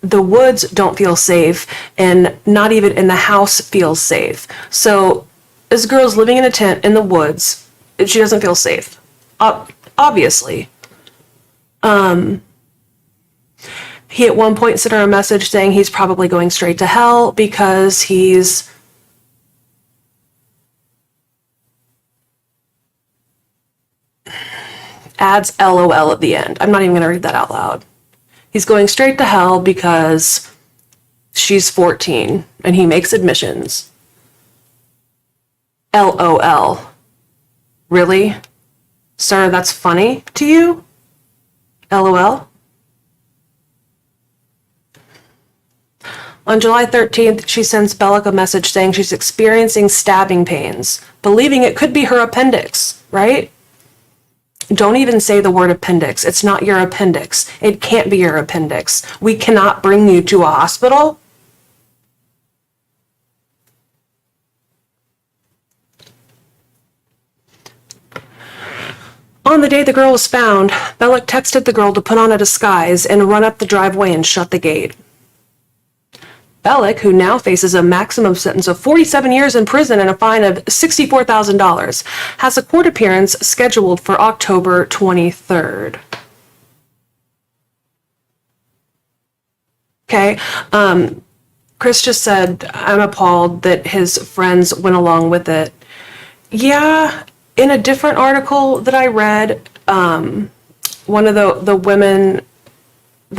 the woods don't feel safe and not even in the house feels safe. So this girl's living in a tent in the woods and she doesn't feel safe. Obviously. He at one point sent her a message saying he's probably going straight to hell because he's adds LOL at the end. I'm not even going to read that out loud. He's going straight to hell because she's 14 and he makes admissions. LOL. Really? Sir, that's funny to you? LOL? On July 13th, she sends Bellock a message saying she's experiencing stabbing pains, believing it could be her appendix, right? Don't even say the word appendix. It's not your appendix. It can't be your appendix. We cannot bring you to a hospital. On the day the girl was found, Bellock texted the girl to put on a disguise and run up the driveway and shut the gate. Bellock, who now faces a maximum sentence of 47 years in prison and a fine of $64,000, has a court appearance scheduled for October 23rd. Okay, Chris just said, I'm appalled that his friends went along with it. Yeah, in a different article that I read, one of the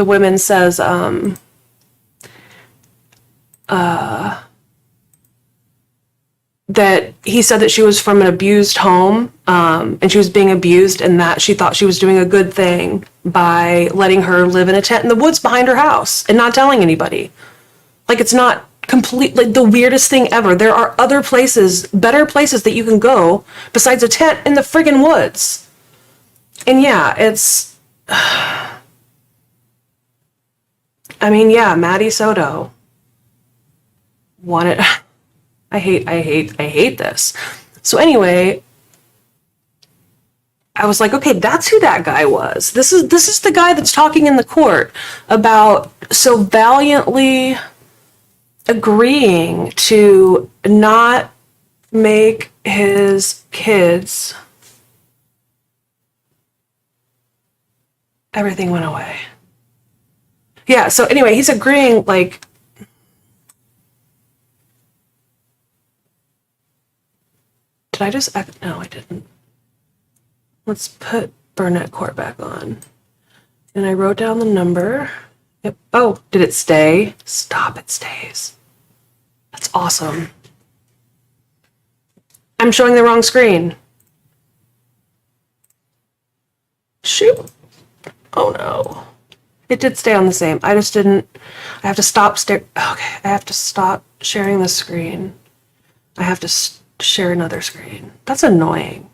women says, that he said that she was from an abused home, and she was being abused and that she thought she was doing a good thing by letting her live in a tent in the woods behind her house and not telling anybody. Like, it's not completely the weirdest thing ever. There are other places, better places that you can go besides a tent in the friggin' woods. And yeah, it's, I mean, yeah, Maddie Soto wanted, I hate this. So anyway, I was like, okay, that's who that guy was. This is the guy that's talking in the court about so valiantly agreeing to not make his kids. Everything went away. Yeah, so anyway, he's agreeing, like, did I just, no, I didn't. Let's put Burnett Court back on. And I wrote down the number. Yep. Oh, did it stay? Stop, it stays. That's awesome. I'm showing the wrong screen. Shoot. Oh no. It did stay on the same. I just didn't, I have to stop okay, I have to stop sharing the screen. I have to share another screen. That's annoying.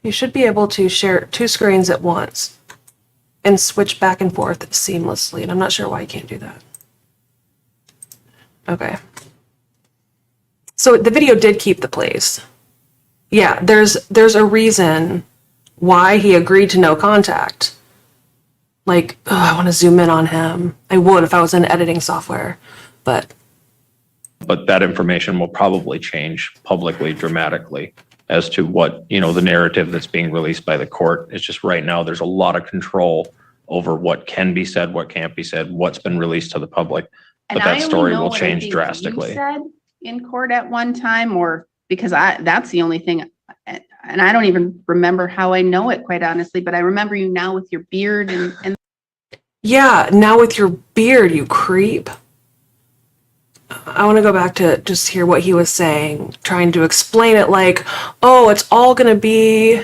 You should be able to share two screens at once and switch back and forth seamlessly, and I'm not sure why you can't do that. Okay. So the video did keep the place. Yeah, there's a reason why he agreed to no contact. Like, oh, I want to zoom in on him. I would if I was in editing software, but that information will probably change publicly dramatically as to what, you know, the narrative that's being released by the court. It's just right now, there's a lot of control over what can be said, what can't be said, what's been released to the public. And But that I only story know will what I change think drastically. You said in court at one time, or because that's the only thing, and I don't even remember how I know it, quite honestly, but I remember you now with your beard and yeah, now with your beard, you creep. I want to go back to just hear what he was saying, trying to explain it like, oh, it's all gonna be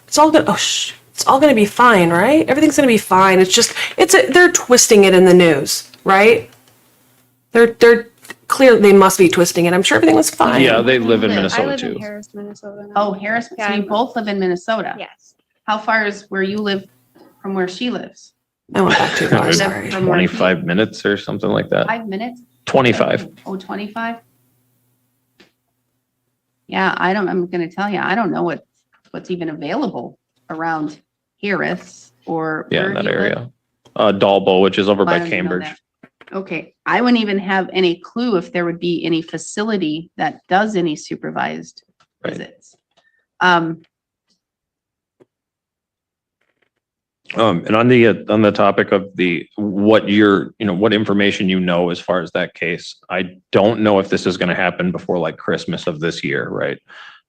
fine, right? Everything's gonna be fine. It's just, they're twisting it in the news, right? They're clearly, they must be twisting it. I'm sure everything was fine. Yeah, they live in I Minnesota live in too. Harris, Minnesota. now. oh, Harris, so Yeah, you both live in Minnesota? Yes. How far is where you live from where she lives? I went back too far, Live sorry. from where he- 25 minutes or something like that. 5 minutes? 25. Oh, 25? Yeah, I'm gonna tell you, I don't know what's even available around Harris or. Yeah, where in that you live. area. Dalbo, which is over Oh, I by don't even know Cambridge. that. Okay, I wouldn't even have any clue if there would be any facility that does any supervised Right. visits. And on the topic of what information you know as far as that case, I don't know if this is going to happen before like Christmas of this year, right?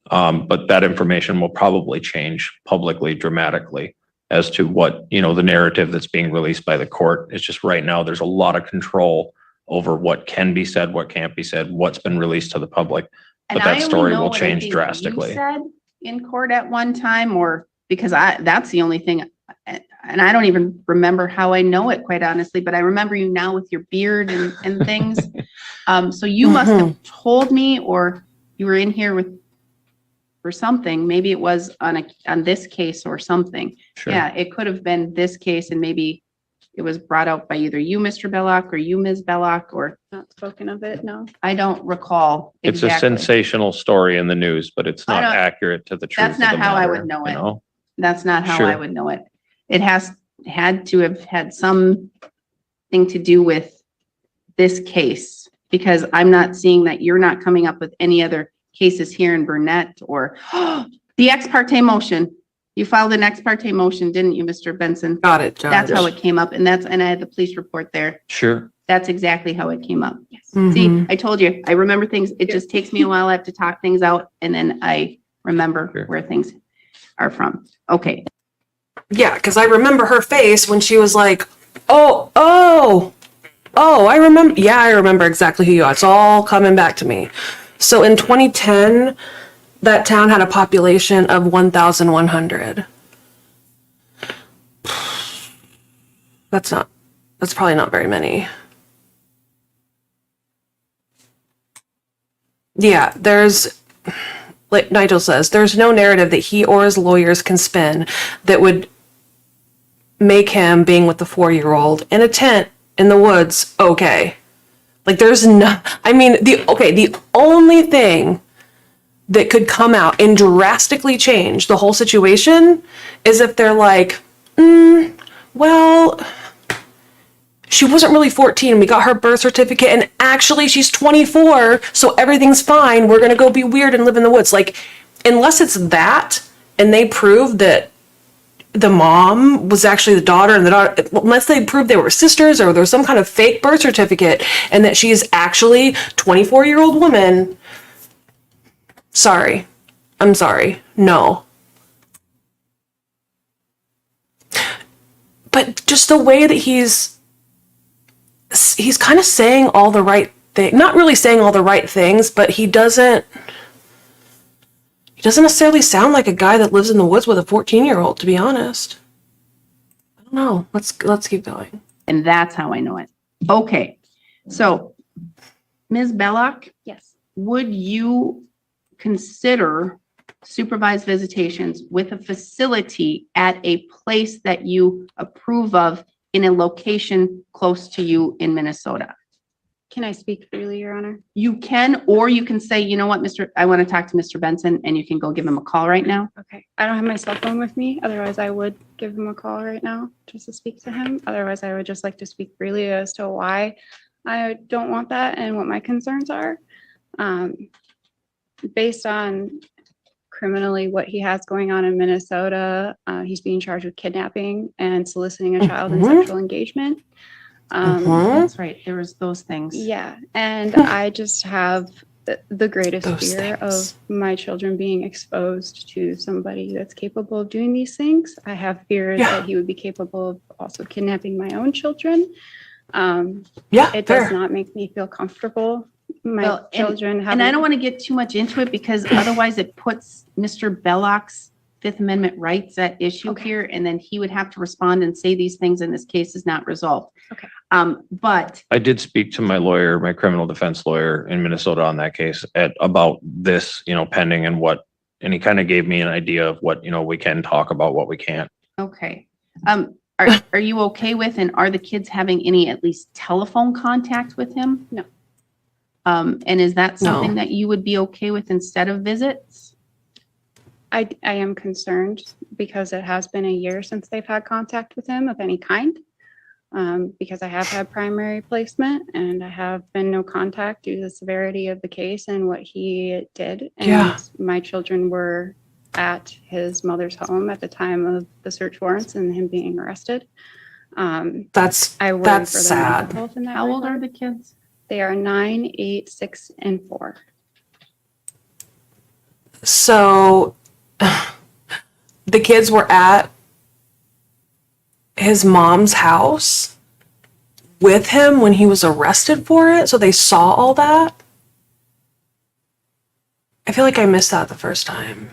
But that information will probably change publicly dramatically as to what, you know, the narrative that's being released by the court. It's just right now, there's a lot of control over what can be said, what can't be said, what's been released to the public. And But I that only story know will what I change think drastically. You said in court at one time, or because that's the only thing, and I don't even remember how I know it, quite honestly, but I remember you now with your beard and things. So you must have told me, or you were in here for something. Maybe it was on this case or something. Sure. Yeah, it could have been this case, and maybe it was brought out by either you, Mr. Bellock, or you, Ms. Bellock, or Not spoken of it, no. I don't recall It's a exactly. sensational story in the news, but it's I not don't- accurate to the truth. That's not of the how I matter, would know you it. That's not how I Sure. would know it. It had to have had something to do with this case, because I'm not seeing that you're not coming up with any other cases here in Burnett or the ex parte motion. You filed an ex parte motion, didn't you, Mr. Benson? Got it, Judge. That's how it came up, and I had the police report there. Sure. That's exactly how it came up. Yes. See, Mhm. I told you, I remember things. It just takes me a while. I have to talk things out, and then I remember Sure. where things are from. Okay. Yeah, because I remember her face when she was like, oh, I remember. Yeah, I remember exactly who you are. It's all coming back to me. So in 2010, that town had a population of 1,100. That's probably not very many. Yeah, like Nigel says, there's no narrative that he or his lawyers can spin that would make him being with the 4-year-old in a tent in the woods okay. Like there's no, I mean, the only thing that could come out and drastically change the whole situation is if they're like, well, she wasn't really 14. We got her birth certificate and actually she's 24. So everything's fine. We're going to go be weird and live in the woods. Like, unless it's that and they prove that the mom was actually the daughter and the daughter, unless they prove they were sisters or there's some kind of fake birth certificate and that she is actually 24-year-old woman. Sorry. I'm sorry. No. But just the way that he's kind of saying all the right thing, not really saying all the right things, but he doesn't necessarily sound like a guy that lives in the woods with a 14-year-old, to be honest. I don't know. Let's keep going. And that's how I know it. Okay. So, Ms. Bellock, Yes. would you consider supervised visitations with a facility at a place that you approve of in a location close to you in Minnesota? Can I speak freely, Your Honor? You can, or you can say, you know what, I want to talk to Mr. Benson, and you can go give him a call right now. Okay. I don't have my cell phone with me. Otherwise, I would give him a call right now just to speak to him. Otherwise, I would just like to speak freely as to why I don't want that and what my concerns are. Based on criminally what he has going on in Minnesota, he's being charged with kidnapping and soliciting a child in sexual engagement. That's right. There was those things. Yeah, and I just have the greatest Those fear things. of my children being exposed to somebody that's capable of doing these things. I have fear that he would be capable of also kidnapping my own children. It does not make me feel comfortable. My children have. And I don't want to get too much into it because otherwise it puts Mr. Bellock's Fifth Amendment rights at issue here, and then he would have to respond and say these things, and this case is not resolved. Okay. But I did speak to my lawyer, my criminal defense lawyer in Minnesota on that case about this, pending and he kind of gave me an idea of what, we can talk about, what we can't. okay. Are you okay with, and are the kids having any at least telephone contact with him? No. And is that something No. that you would be okay with instead of visits? I am concerned because it has been a year since they've had contact with him of any kind. Because I have had primary placement and I have been no contact due to the severity of the case and what he did. And Yeah. my children were at his mother's home at the time of the search warrants and him being arrested. That's I worry that's for their sad. mental health in that How old are regard. the kids? They are 9, 8, 6, and 4. So the kids were at his mom's house with him when he was arrested for it, so they saw all that. I feel like I missed that the first time.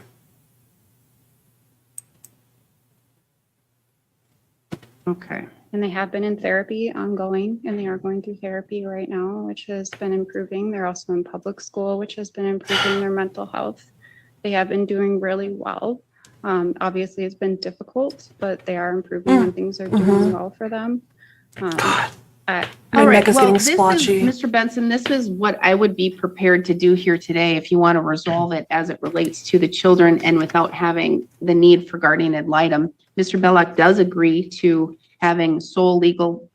Okay. And they have been in therapy ongoing, and they are going through therapy right now, which has been improving. They're also in public school, which has been improving their mental health. They have been doing really well. Obviously, it's been difficult, but they are improving and things are doing well for them. My All right, neck is well, getting this splotchy. is, Mr. Benson, this is what I would be prepared to do here today if you want to resolve it as it relates to the children and without having the need for guardian ad litem. Mr. Bellock does agree to having sole legal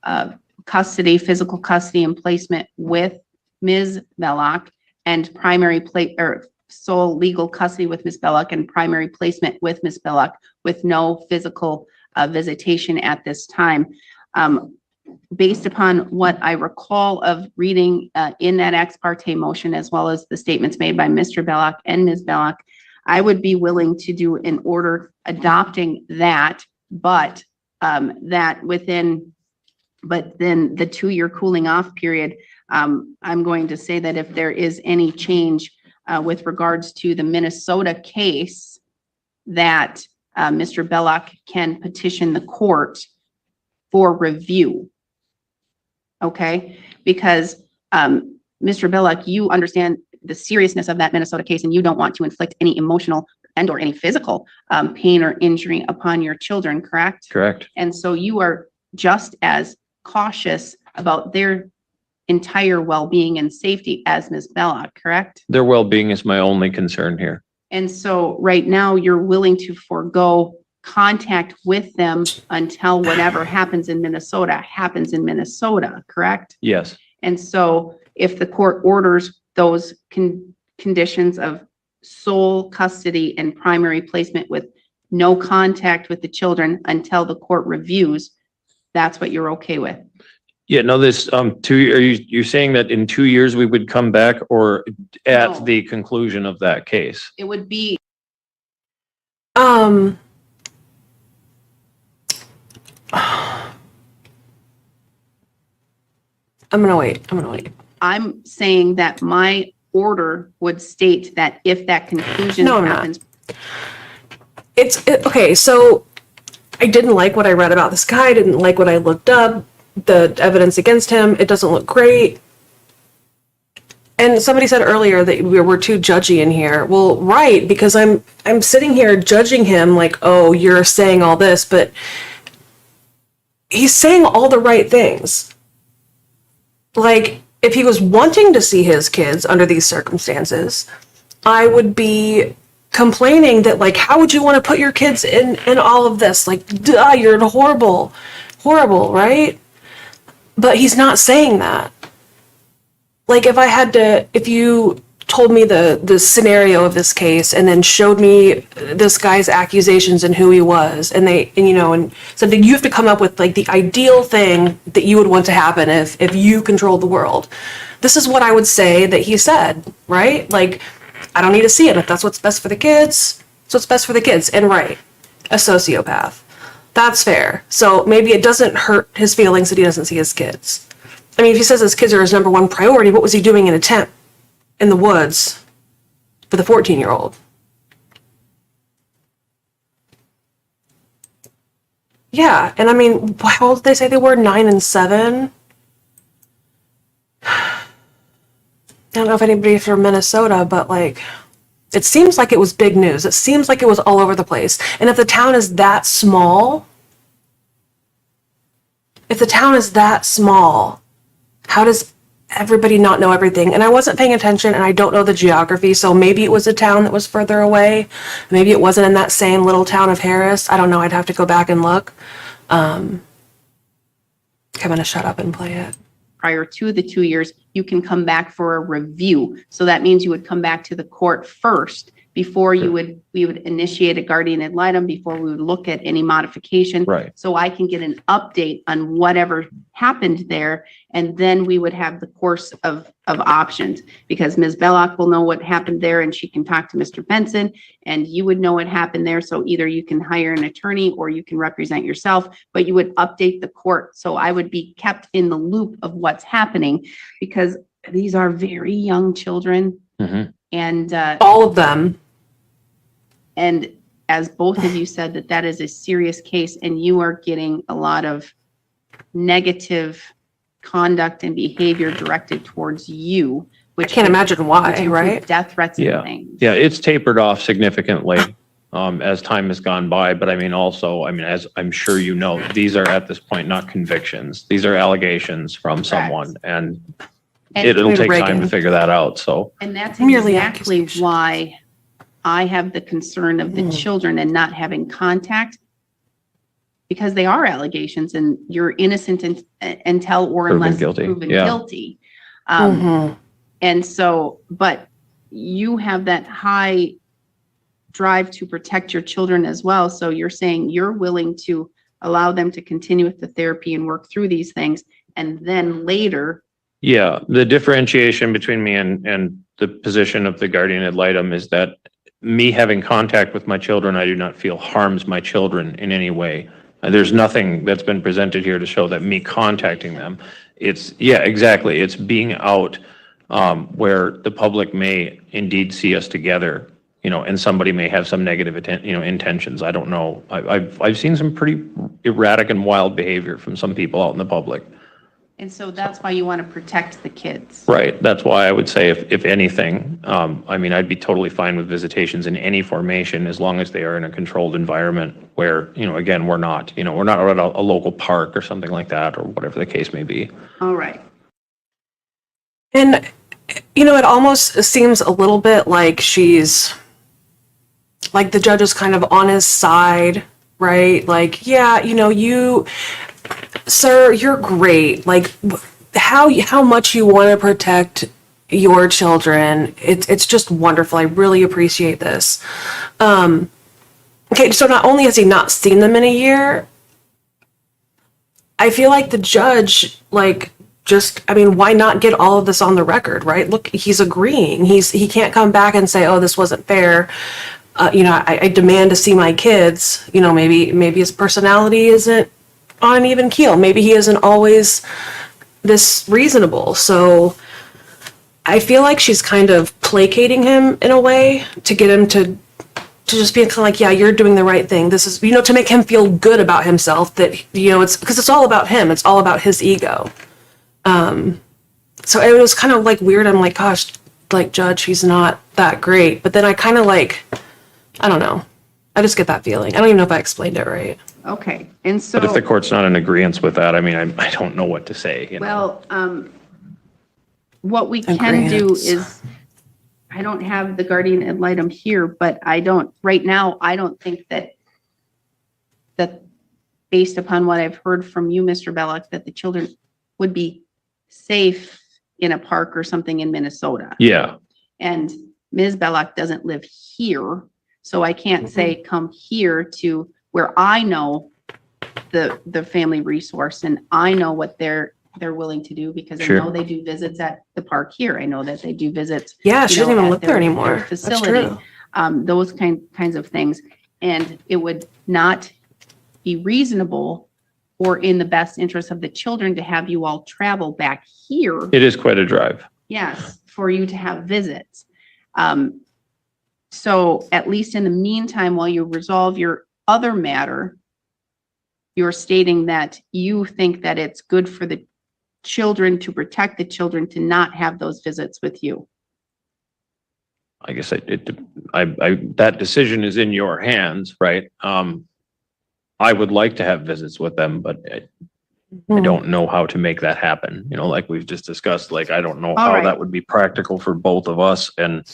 custody, physical custody and placement with Ms. Bellock and sole legal custody with Ms. Bellock and primary placement with Ms. Bellock with no physical visitation at this time. Based upon what I recall of reading in that ex parte motion, as well as the statements made by Mr. Bellock and Ms. Bellock, I would be willing to do an order adopting that, but then the 2-year cooling off period, I'm going to say that if there is any change with regards to the Minnesota case, that Mr. Bellock can petition the court for review. Okay, because Mr. Bellock, you understand the seriousness of that Minnesota case and you don't want to inflict any emotional and or any physical pain or injury upon your children, correct? Correct. And so you are just as cautious about their entire well-being and safety as Ms. Bellock, correct? Their well-being is my only concern here. And so right now you're willing to forego contact with them until whatever happens in Minnesota, correct? Yes. And so if the court orders those conditions of sole custody and primary placement with no contact with the children until the court reviews, that's what you're okay with? Yeah, no, this, you're saying that in 2 years we would come back or at No. the conclusion of that case? It would be, I'm gonna wait. I'm saying that my order would state that if that conclusion No, I'm not. happens. Okay, so I didn't like what I read about this guy, I didn't like what I looked up, the evidence against him, it doesn't look great. And somebody said earlier that we're too judgy in here. Well, right, because I'm sitting here judging him like, oh, you're saying all this, but he's saying all the right things. Like, if he was wanting to see his kids under these circumstances, I would be complaining that, like, how would you want to put your kids in all of this? Like, duh, you're horrible, right? But he's not saying that. Like, if you told me the scenario of this case and then showed me this guy's accusations and who he was, and said that you have to come up with like the ideal thing that you would want to happen if you controlled the world. This is what I would say that he said, right? Like, I don't need to see him. If that's what's best for the kids, it's what's best for the kids. And right, a sociopath. That's fair. So maybe it doesn't hurt his feelings that he doesn't see his kids. I mean, if he says his kids are his number one priority, what was he doing in a tent in the woods with a 14-year-old? Yeah, and I mean, how old did they say they were? 9 and 7? I don't know if anybody's from Minnesota, but like, it seems like it was big news. It seems like it was all over the place. And if the town is that small, how does everybody not know everything? And I wasn't paying attention, and I don't know the geography, so maybe it was a town that was further away. Maybe it wasn't in that same little town of Harris. I don't know. I'd have to go back and look. I'm going to shut up and play it. Prior to the 2 years, you can come back for a review. So that means you would come back to the court first before we would initiate a guardian ad litem, before we would look at any modification. Right. So I can get an update on whatever happened there. And then we would have the course of options, because Ms. Bellock will know what happened there and she can talk to Mr. Benson, and you would know what happened there. So either you can hire an attorney or you can represent yourself, but you would update the court. So I would be kept in the loop of what's happening, because these are very young children. Mhm. And all of them. And as both of you said, that is a serious case, and you are getting a lot of negative conduct and behavior directed towards you, which I can't imagine why, which include right? death threats Yeah. and things. Yeah, it's tapered off significantly as time has gone by. But I mean, also, I mean, as I'm sure you know, these are at this point not convictions. These are allegations from someone, and it'll take time to figure that out. So, And that's Merely exactly why I have the concern of the children and not having contact, because they are allegations and you're innocent until or Proven unless guilty. proven Yeah. guilty. Mhm. And so, but you have that high drive to protect your children as well. So you're saying you're willing to allow them to continue with the therapy and work through these things. And then later, yeah, the differentiation between me and the position of the guardian ad litem is that me having contact with my children, I do not feel harms my children in any way. There's nothing that's been presented here to show that me contacting them. Yeah, exactly. It's being out where the public may indeed see us together, and somebody may have some negative intentions. I don't know. I've seen some pretty erratic and wild behavior from some people out in the public. and so that's why you want to protect the kids. Right. That's why I would say if anything, I mean, I'd be totally fine with visitations in any formation as long as they are in a controlled environment where, again, we're not at a local park or something like that, or whatever the case may be. All right. And, it almost seems a little bit like like the judge is kind of on his side, right? Like, yeah, sir, you're great. Like, how much you want to protect your children. It's just wonderful. I really appreciate this. Okay, so not only has he not seen them in a year, I feel like the judge, why not get all of this on the record, right? Look, he's agreeing. He can't come back and say, oh, this wasn't fair. I demand to see my kids. Maybe his personality isn't on an even keel. Maybe he isn't always this reasonable. So I feel like she's kind of placating him in a way to get him to just be kind of like, yeah, you're doing the right thing. This is, to make him feel good about himself, that, it's because it's all about him. It's all about his ego. So it was kind of like weird. I'm like, gosh, judge, he's not that great. But then I kind of I don't know. I just get that feeling. I don't even know if I explained it right. Okay. And so, But if the court's not in agreement with that, I mean, I don't know what to say. well, what we can do Agreements. is, I don't have the guardian ad litem here, but right now, I don't think that based upon what I've heard from you, Mr. Bellock, that the children would be safe in a park or something in Minnesota. Yeah, And Ms. Bellock doesn't live here, so I can't say come here to where I know the family resource and I know what they're willing to do, because I Sure. know they do visits at the park here. I know that they do visits. Yeah, she you know, doesn't even at live there their anymore. That's Facility, true. those kinds of things. And it would not be reasonable or in the best interest of the children to have you all travel back here. it is quite a drive. Yes, for you to have visits. So at least in the meantime, while you resolve your other matter, you're stating that you think that it's good for the children, to protect the children, to not have those visits with you. I guess that decision is in your hands, right? I would like to have visits with them, but I don't know how to make that happen. You know, like we've just discussed, like, I don't know All how right. that would be practical for both of us. And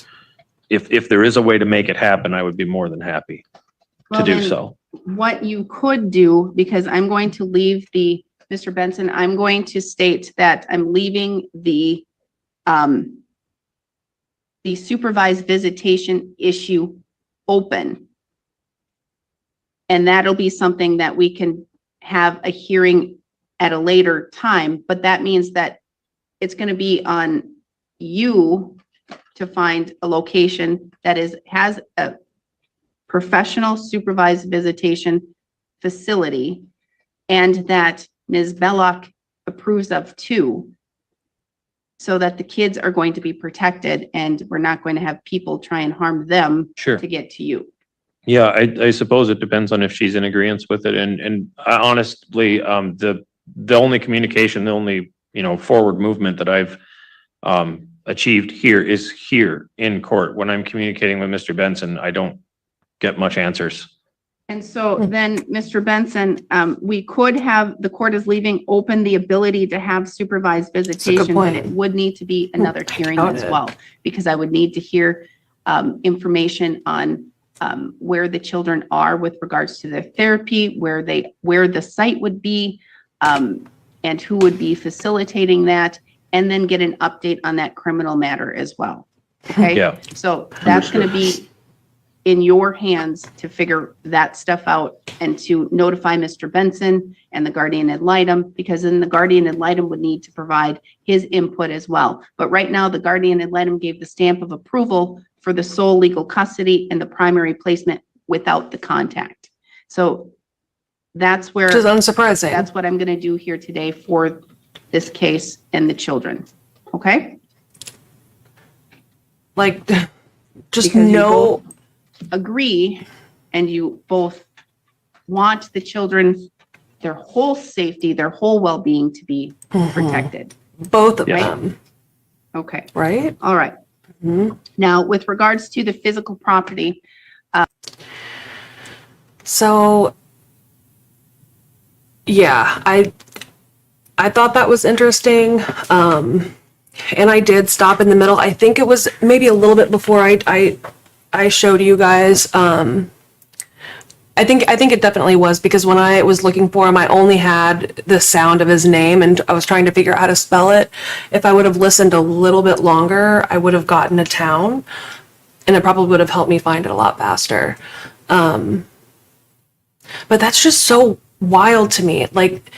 if there is a way to make it happen, I would be more than happy to Well, do then, so. What you could do, because I'm going to leave Mr. Benson, I'm going to state that I'm leaving the supervised visitation issue open. And that'll be something that we can have a hearing at a later time, but that means that it's going to be on you to find a location that has a professional supervised visitation facility, and that Ms. Bellock approves of too, so that the kids are going to be protected and we're not going to have people try and harm them Sure. to get to you. Yeah, I suppose it depends on if she's in agreement with it. And I honestly, the only communication, the only, forward movement that I've achieved here is here in court. When I'm communicating with Mr. Benson, I don't get much answers. And so then, Mr. Benson, we could have, the court is leaving open the ability to have supervised visitation, but it point. would need to be another hearing doubt as it. well, because I would need to hear information on where the children are with regards to their therapy, where the site would be, and who would be facilitating that, and then get an update on that criminal matter as well. Okay? Yeah. So that's going to be in your hands to figure that stuff out and to notify Mr. Benson and the guardian ad litem, because then the guardian ad litem would need to provide his input as well. But right now, the guardian ad litem gave the stamp of approval for the sole legal custody and the primary placement without the contact. So that's where, Which is unsurprising. that's what I'm going to do here today for this case and the children. Okay? Like, just Because you no. both agree and you both want the children, their whole safety, their whole well-being to be protected. Both of Right. them, Okay, right? all right. Mhm. Now, with regards to the physical property, So, yeah, I thought that was interesting. And I did stop in the middle. I think it was maybe a little bit before I showed you guys. I think it definitely was, because when I was looking for him, I only had the sound of his name and I was trying to figure out how to spell it. If I would have listened a little bit longer, I would have gotten a town, and it probably would have helped me find it a lot faster. But that's just so wild to me. Like,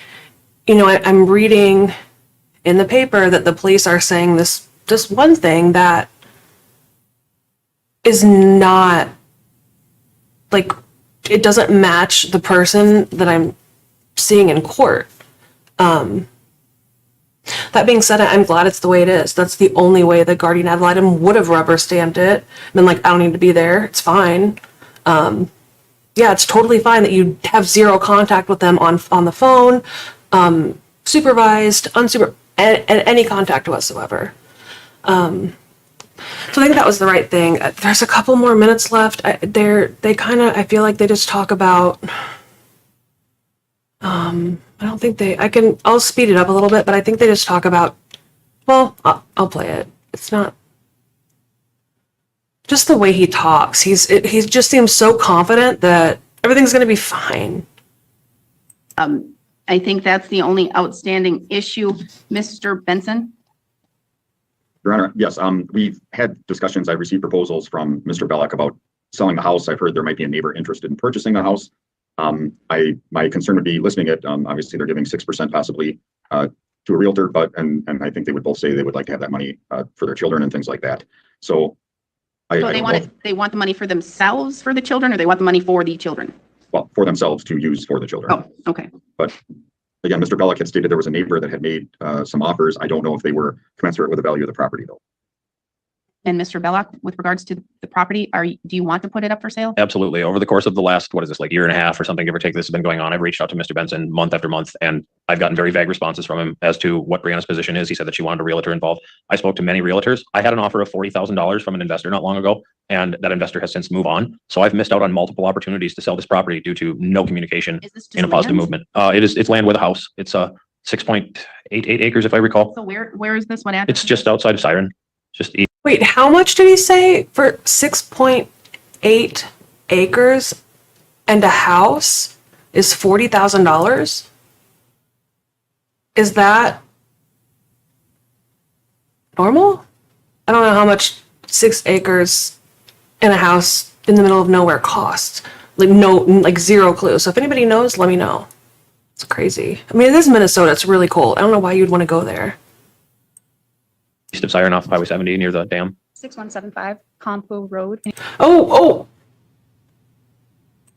I'm reading in the paper that the police are saying this one thing that is not, like, it doesn't match the person that I'm seeing in court. That being said, I'm glad it's the way it is. That's the only way the guardian ad litem would have rubber stamped it. Been like, I don't need to be there. It's fine. Yeah, it's totally fine that you have zero contact with them on the phone, supervised, unsupervised, and any contact whatsoever. So I think that was the right thing. There's a couple more minutes left. I feel like they just talk about, I don't think I'll speed it up a little bit, but I think they just talk about Well, I'll play it. It's not just the way he talks. He just seems so confident that everything's going to be fine. I think that's the only outstanding issue. Mr. Benson? Your Honor, yes, we've had discussions. I've received proposals from Mr. Bellock about selling the house. I've heard there might be a neighbor interested in purchasing the house. My concern would be listing it. Obviously, they're giving 6% possibly to a realtor, and I think they would both say they would like to have that money for their children and things like that. So I So they want the money for themselves for the children, or they want the money for the children? well, for themselves to use for the children. Oh, okay. But again, Mr. Bellock had stated there was a neighbor that had made some offers. I don't know if they were commensurate with the value of the property though. And Mr. Bellock, with regards to the property, do you want to put it up for sale? Absolutely. Over the course of the last, what is this, like year and a half or something, give or take, this has been going on. I've reached out to Mr. Benson month after month, and I've gotten very vague responses from him as to what Brianna's position is. He said that she wanted a realtor involved. I spoke to many realtors. I had an offer of $40,000 from an investor not long ago, and that investor has since moved on. So I've missed out on multiple opportunities to sell this property due to no communication in a positive movement. It's land with a house. It's 6.88 acres, if I recall. So where is this one at? It's just outside of Siren. Just Wait, how much did he say for 6.8 acres and a house is $40,000? Is that normal? I don't know how much 6 acres and a house in the middle of nowhere costs. Like zero clue. So if anybody knows, let me know. It's crazy. I mean, it is Minnesota. It's really cold. I don't know why you'd want to go there. east of Siren off Highway 70 near the dam. 6175 Compo Road. Oh.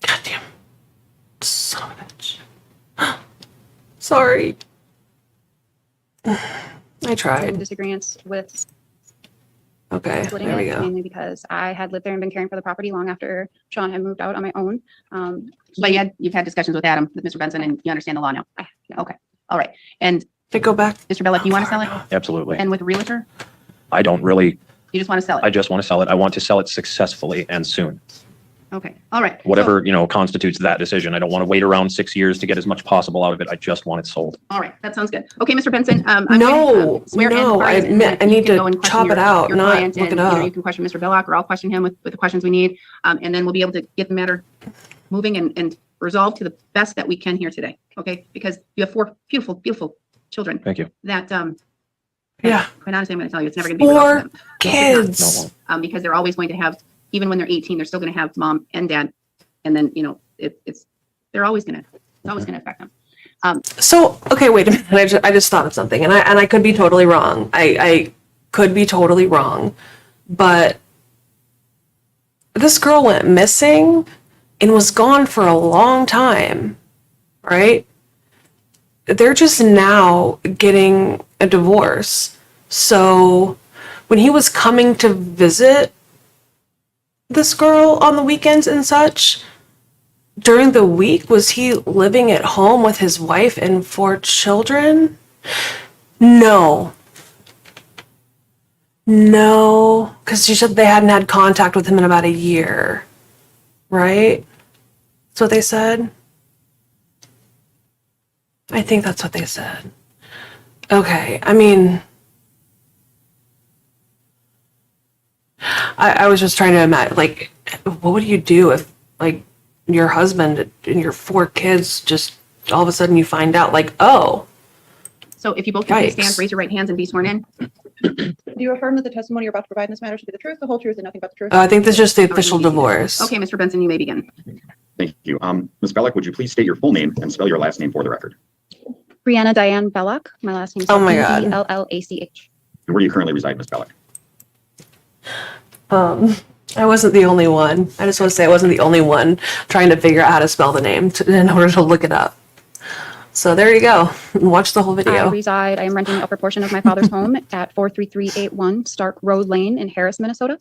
Goddamn. Son of a bitch. Sorry. I tried. Disagreements with Okay, splitting there we it, go. mainly because I had lived there and been caring for the property long after Sean had moved out on my own. But you've had discussions with Adam, with Mr. Benson, and you understand the law now? Okay, all right. And to go back. Mr. Bellock, do you want to sell it? Absolutely. And with a realtor? I don't really, You just want to sell I it? just want to sell it. I want to sell it successfully and soon. Okay, all right. Whatever, constitutes that decision. I don't want to wait around 6 years to get as much possible out of it. I just want it sold. All right, that sounds good. Okay, Mr. Benson, I'm No, going to swear in no, parties, and then I you need can to go and question chop it out, your not client, look it and, up. You can question Mr. Bellock, or I'll question him with the questions we need. And then we'll be able to get the matter moving and resolved to the best that we can here today. Okay, because you have 4 beautiful, beautiful children. Thank you. That, Yeah. quite honestly, I'm going to tell you, it's never going to be resolved for 4 them. kids. Because they're always going to have, even when they're 18, they're still going to have mom and dad. And then, they're always going to affect them. So, okay, wait a minute. I just thought of something, and I could be totally wrong. I could be totally wrong, but this girl went missing and was gone for a long time, right? They're just now getting a divorce. So when he was coming to visit this girl on the weekends and such, during the week, was he living at home with his wife and 4 children? No, because she said they hadn't had contact with him in about a year, right? That's what they said. I think that's what they said. Okay, I mean, I was just trying to imagine, like, what would you do if, like, your husband and your 4 kids just all of a sudden you find out, like, oh. So if you both can please Yikes. stand, raise your right hands and be sworn in. Do you affirm that the testimony you're about to provide in this matter should be the truth, the whole truth, and nothing but the truth? I think this is just the official divorce. Okay, Mr. Benson, you may begin. Thank you. Ms. Bellock, would you please state your full name and spell your last name for the record? Brianna Diane Bellock. My last name is Oh my God. Bellach. And where do you currently reside, Ms. Bellock? I wasn't the only one. I just want to say I wasn't the only one trying to figure out how to spell the name in order to look it up. So there you go. Watch the whole I video. am renting the upper portion of my father's home at 43381 Stark Road Lane in Harris, Minnesota.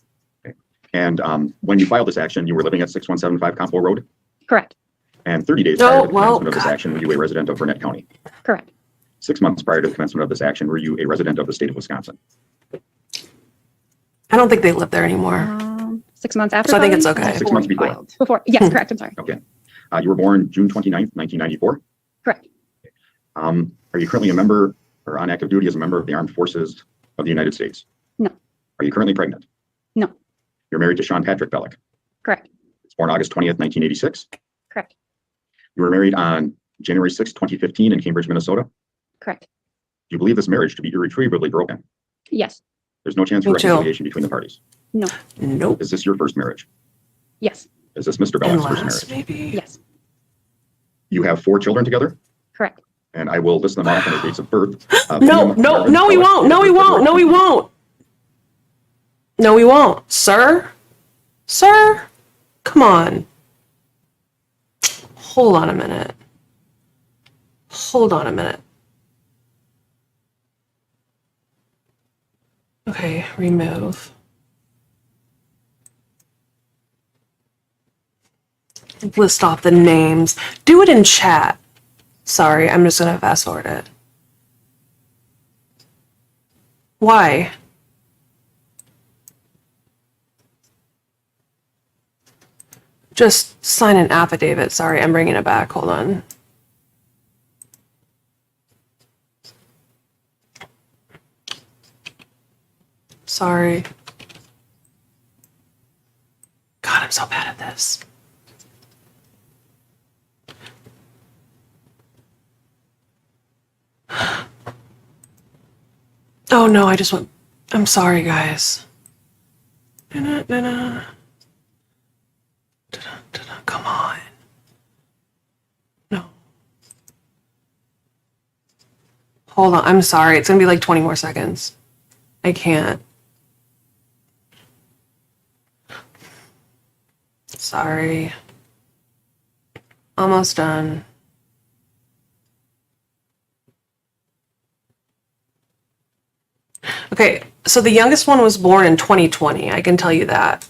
And when you filed this action, you were living at 6175 Compo Road? Correct. And 30 days prior to the commencement of this action, were you a resident of Burnett County? Correct. 6 months prior to the commencement of this action, were you a resident of the state of Wisconsin? I don't think they live there anymore. 6 months after. So I think it's filing? okay. 6 months before. Before. Yes, correct. I'm sorry. Okay. You were born June 29th, 1994? Correct. Are you currently a member or on active duty as a member of the armed forces of the United States? No. Are you currently pregnant? No. You're married to Sean Patrick Bellock. Correct. It's born August 20th, 1986. Correct. You were married on January 6th, 2015 in Cambridge, Minnesota. Correct. Do you believe this marriage to be irretrievably broken? Yes. There's no chance for Me too. reconciliation between the parties. No. Nope. Is this your first marriage? Yes. Is this Mr. Bellock's first Unless, marriage? maybe. Yes. You have 4 children together, Correct. and I will list them off on their dates of birth. No, Liam, no, Marvin, no, we Bellock, won't. No, we Edward, won't. No, we won't. No, we won't. Sir? Sir? Come on. Hold on a minute. Hold on a minute. Okay, remove. List off the names. Do it in chat. Sorry, I'm just gonna fast forward it. Why? Just sign an affidavit. Sorry, I'm bringing it back. Hold on. Sorry. God, I'm so bad at this. Oh no, I just went. I'm sorry, guys. Come on. No. Hold on. I'm sorry. It's gonna be like 20 more seconds. I can't. Sorry. Almost done. Okay, so the youngest one was born in 2020. I can tell you that.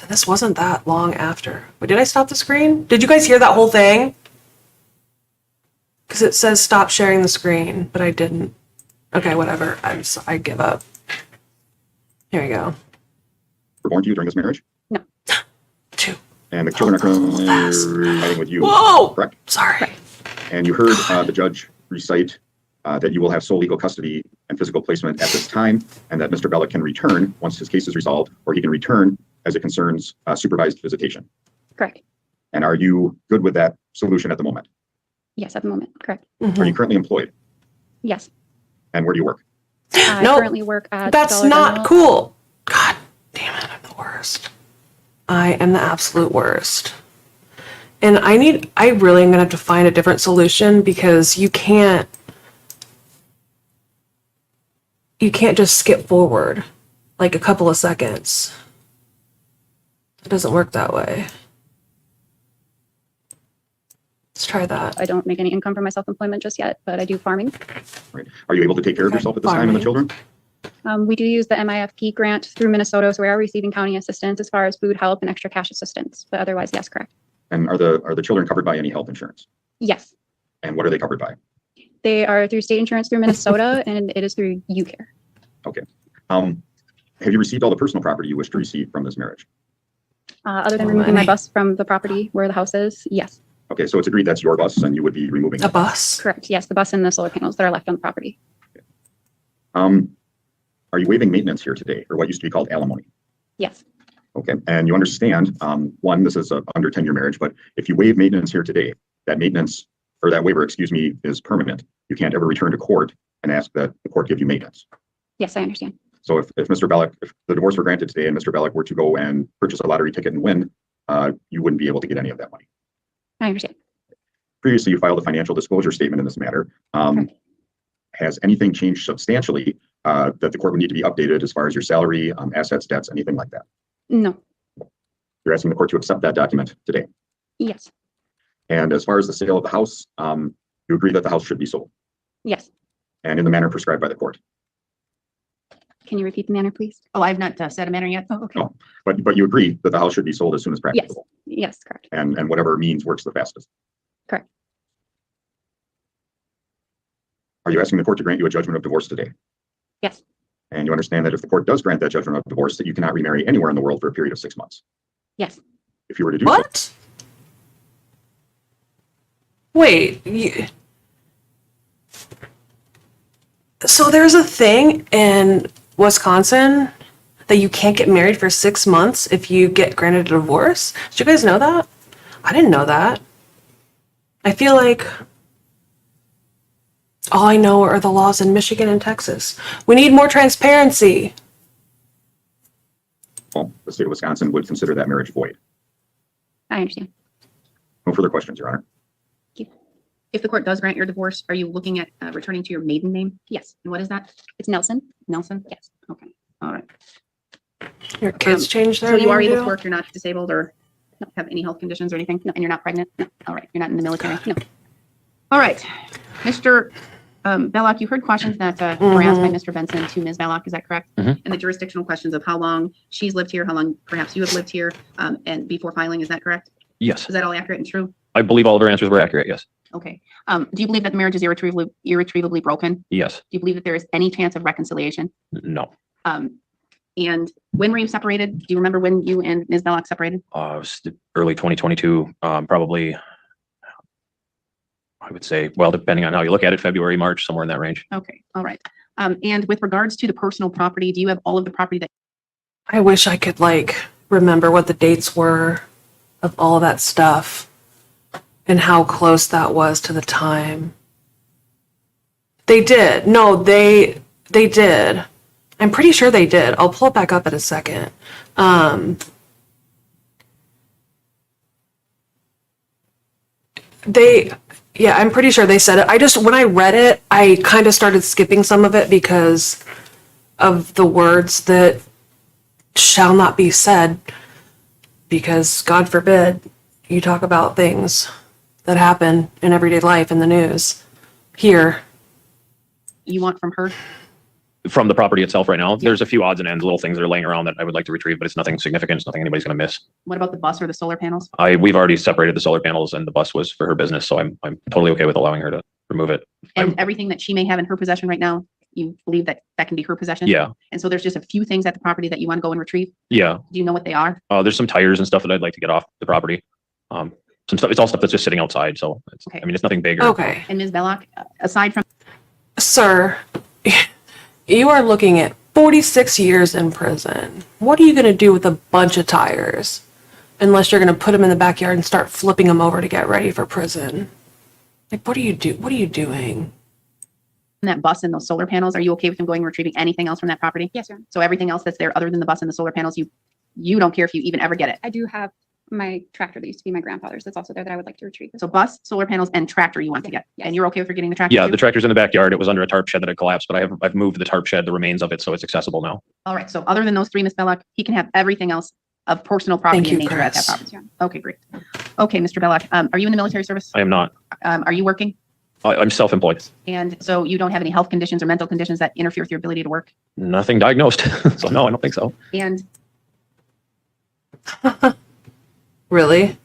This wasn't that long after. Wait, did I stop the screen? Did you guys hear that whole thing? Because it says stop sharing the screen, but I didn't. Okay, whatever. I give up. Here we go. Were born to you during this marriage? No. 2. And the children are currently residing with you. Whoa! Correct? Sorry. And you heard the judge recite that you will have sole legal custody and physical placement at this time, and that Mr. Bellock can return once his case is resolved, or he can return as it concerns supervised visitation. Correct. And are you good with that solution at the moment? Yes, at the moment. Correct. Are you currently employed? Yes. And where do you work? I No, currently work at That's Dollar not General. cool. God damn it, I'm the worst. I am the absolute worst. And I really am gonna have to find a different solution because you can't just skip forward like a couple of seconds. It doesn't work that way. Let's try that. I don't make any income from my self-employment just yet, but I do farming. Right. Are you able to take care of yourself at this time and the children? We do use the MIFP grant through Minnesota, so we are receiving county assistance as far as food help and extra cash assistance, but otherwise, yes, correct. And are the children covered by any health insurance? Yes, And what are they covered by? they are through state insurance through Minnesota, and it is through UCare. Okay. Have you received all the personal property you wish to receive from this marriage? Other than removing my bus from the property where the house is, yes. Okay, so it's agreed that's your bus and you would be removing A it. bus? Correct, yes, the bus and the solar panels that are left on the property. Are you waiving maintenance here today, or what used to be called alimony? Yes, Okay, and you understand, one, this is a under 10-year marriage, but if you waive maintenance here today, that maintenance, or that waiver, excuse me, is permanent. You can't ever return to court and ask that the court give you maintenance. yes, I understand. So if Mr. Bellock, if the divorce were granted today and Mr. Bellock were to go and purchase a lottery ticket and win, you wouldn't be able to get any of that money. I understand. Previously, you filed a financial disclosure statement in this matter. Has anything changed substantially that the court would need to be updated as far as your salary, assets, debts, anything like that? No, You're asking the court to accept that document today. yes, And as far as the sale of the house, you agree that the house should be sold yes. and in the manner prescribed by the court. Can you repeat the manner, please? Oh, I've not set a manner yet. Oh, okay. No, but you agree that the house should be sold as soon as Yes, practicable. yes, correct. And whatever means works the fastest. Correct. Are you asking the court to grant you a judgment of divorce today? Yes, And you understand that if the court does grant that judgment of divorce, that you cannot remarry anywhere in the world for a period of 6 months. yes, If you were to do What? Wait, So there's a thing in Wisconsin that you can't get married for 6 months if you get granted a divorce. Did you guys know that? I didn't know that. I feel like all I know are the laws in Michigan and Texas. We need more transparency. Well, the state of Wisconsin would consider that marriage void. I understand. No further questions, Your Honor. If the court does grant your divorce, are you looking at returning to your maiden name? Yes. And what is that? It's Nelson. Nelson? Yes. Okay. All right. Your kids change their So you are name able to too? work, you're not disabled or don't have any health conditions or anything? No. And you're not pregnant? No. All right. You're not in the military? No. All right. Mr. Bellock, you heard questions that were asked by Mr. Benson to Ms. Bellock, is that correct? Mhm. And the jurisdictional questions of how long she's lived here, how long perhaps you have lived here, and before filing, is that correct? Yes, Is that all accurate and true? I believe all of her answers were accurate. Yes. Okay. Do you believe that the marriage is irretrievably broken? Do Yes. you believe that there is any chance of reconciliation? No. And when were you separated? Do you remember when you and Ms. Bellock separated? It was early 2022, probably, I would say, well, depending on how you look at it, February, March, somewhere in that range. Okay, all right. And with regards to the personal property, do you have all of the property that I wish I could remember what the dates were of all that stuff and how close that was to the time. They did. No, they did. I'm pretty sure they did. I'll pull it back up in a second. Yeah, I'm pretty sure they said it. When I read it, I kind of started skipping some of it because of the words that shall not be said, because God forbid you talk about things that happen in everyday life in the news here. you want from her? From the property itself right now, there's a few odds and ends, little things that are laying around that I would like to retrieve, but it's nothing significant. It's nothing anybody's going to miss. What about the bus or the solar panels? We've already separated the solar panels and the bus was for her business, so I'm totally okay with allowing her to remove it. And everything that she may have in her possession right now, you believe that that can be her possession? Yeah. And so there's just a few things at the property that you want to go and retrieve? Yeah. Do you know what they are? There's some tires and stuff that I'd like to get off the property. Some stuff, it's all stuff that's just sitting outside, so Okay. I mean, it's nothing big. Okay. And Ms. Bellock, aside from Sir, you are looking at 46 years in prison. What are you going to do with a bunch of tires? Unless you're going to put them in the backyard and start flipping them over to get ready for prison. What are you doing? that bus and those solar panels, are you okay with them going and retrieving anything else from that property? Yes, Your Honor. So everything else that's there other than the bus and the solar panels, you don't care if you even ever get it? I do have my tractor that used to be my grandfather's that's also there that I would like to retrieve. So bus, solar panels, and tractor you want to get? And you're okay with her getting the tractor? Yeah, too? the tractor's in the backyard. It was under a tarp shed that had collapsed, but I've moved the tarp shed, the remains of it, so it's accessible now. All right, so other than those three, Ms. Bellock, he can have everything else of personal property Thank in you, nature at that Chris. property. Okay, great. Okay, Mr. Bellock, are you in the military service? I am not. Are you working? I'm self-employed. And so you don't have any health conditions or mental conditions that interfere with your ability to work? Nothing diagnosed. So no, I don't think so. And Really?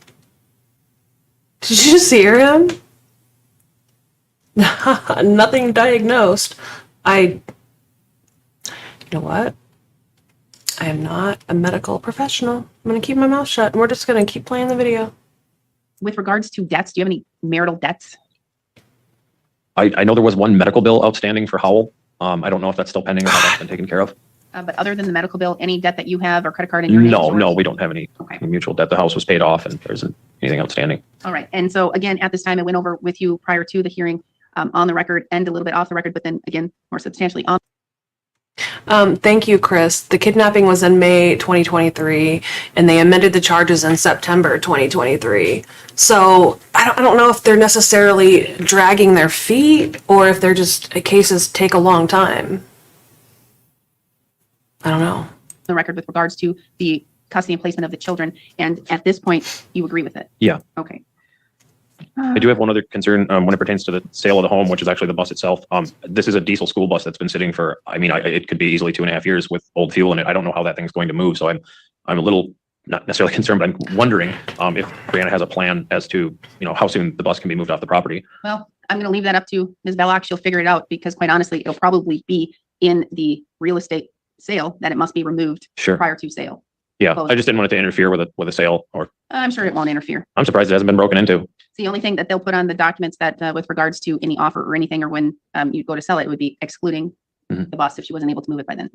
Did you just hear him? Nothing diagnosed. You know what? I am not a medical professional. I'm going to keep my mouth shut and we're just going to keep playing the video. with regards to debts, do you have any marital debts? I know there was one medical bill outstanding for Howell. I don't know if that's still pending or how that's been taken care of. But other than the medical bill, any debt that you have or credit card in your name? is yours? No, we don't have any Okay. mutual debt. The house was paid off and there isn't anything outstanding. All right. And so again, at this time, I went over with you prior to the hearing on the record and a little bit off the record, but then again, more substantially on. Thank you, Chris. The kidnapping was in May 2023 and they amended the charges in September 2023. So I don't know if they're necessarily dragging their feet or if they're just cases take a long time. I don't know. The record with regards to the custody and placement of the children. And at this point, you agree with it? Yeah. Okay. I do have one other concern when it pertains to the sale of the home, which is actually the bus itself. This is a diesel school bus that's been sitting for, it could be easily 2.5 years with old fuel in it. I don't know how that thing's going to move. So I'm a little, not necessarily concerned, but I'm wondering if Brianna has a plan as to, how soon the bus can be moved off the property. Well, I'm going to leave that up to Ms. Bellock. She'll figure it out because quite honestly, it'll probably be in the real estate sale that it must be removed Sure. prior to sale. Yeah, closed. I just didn't want it to interfere with a sale, or I'm sure it won't interfere. I'm surprised it hasn't been broken into. It's the only thing that they'll put on the documents that with regards to any offer or anything, or when you go to sell it, would be excluding Mhm. the boss if she wasn't able to move it by then.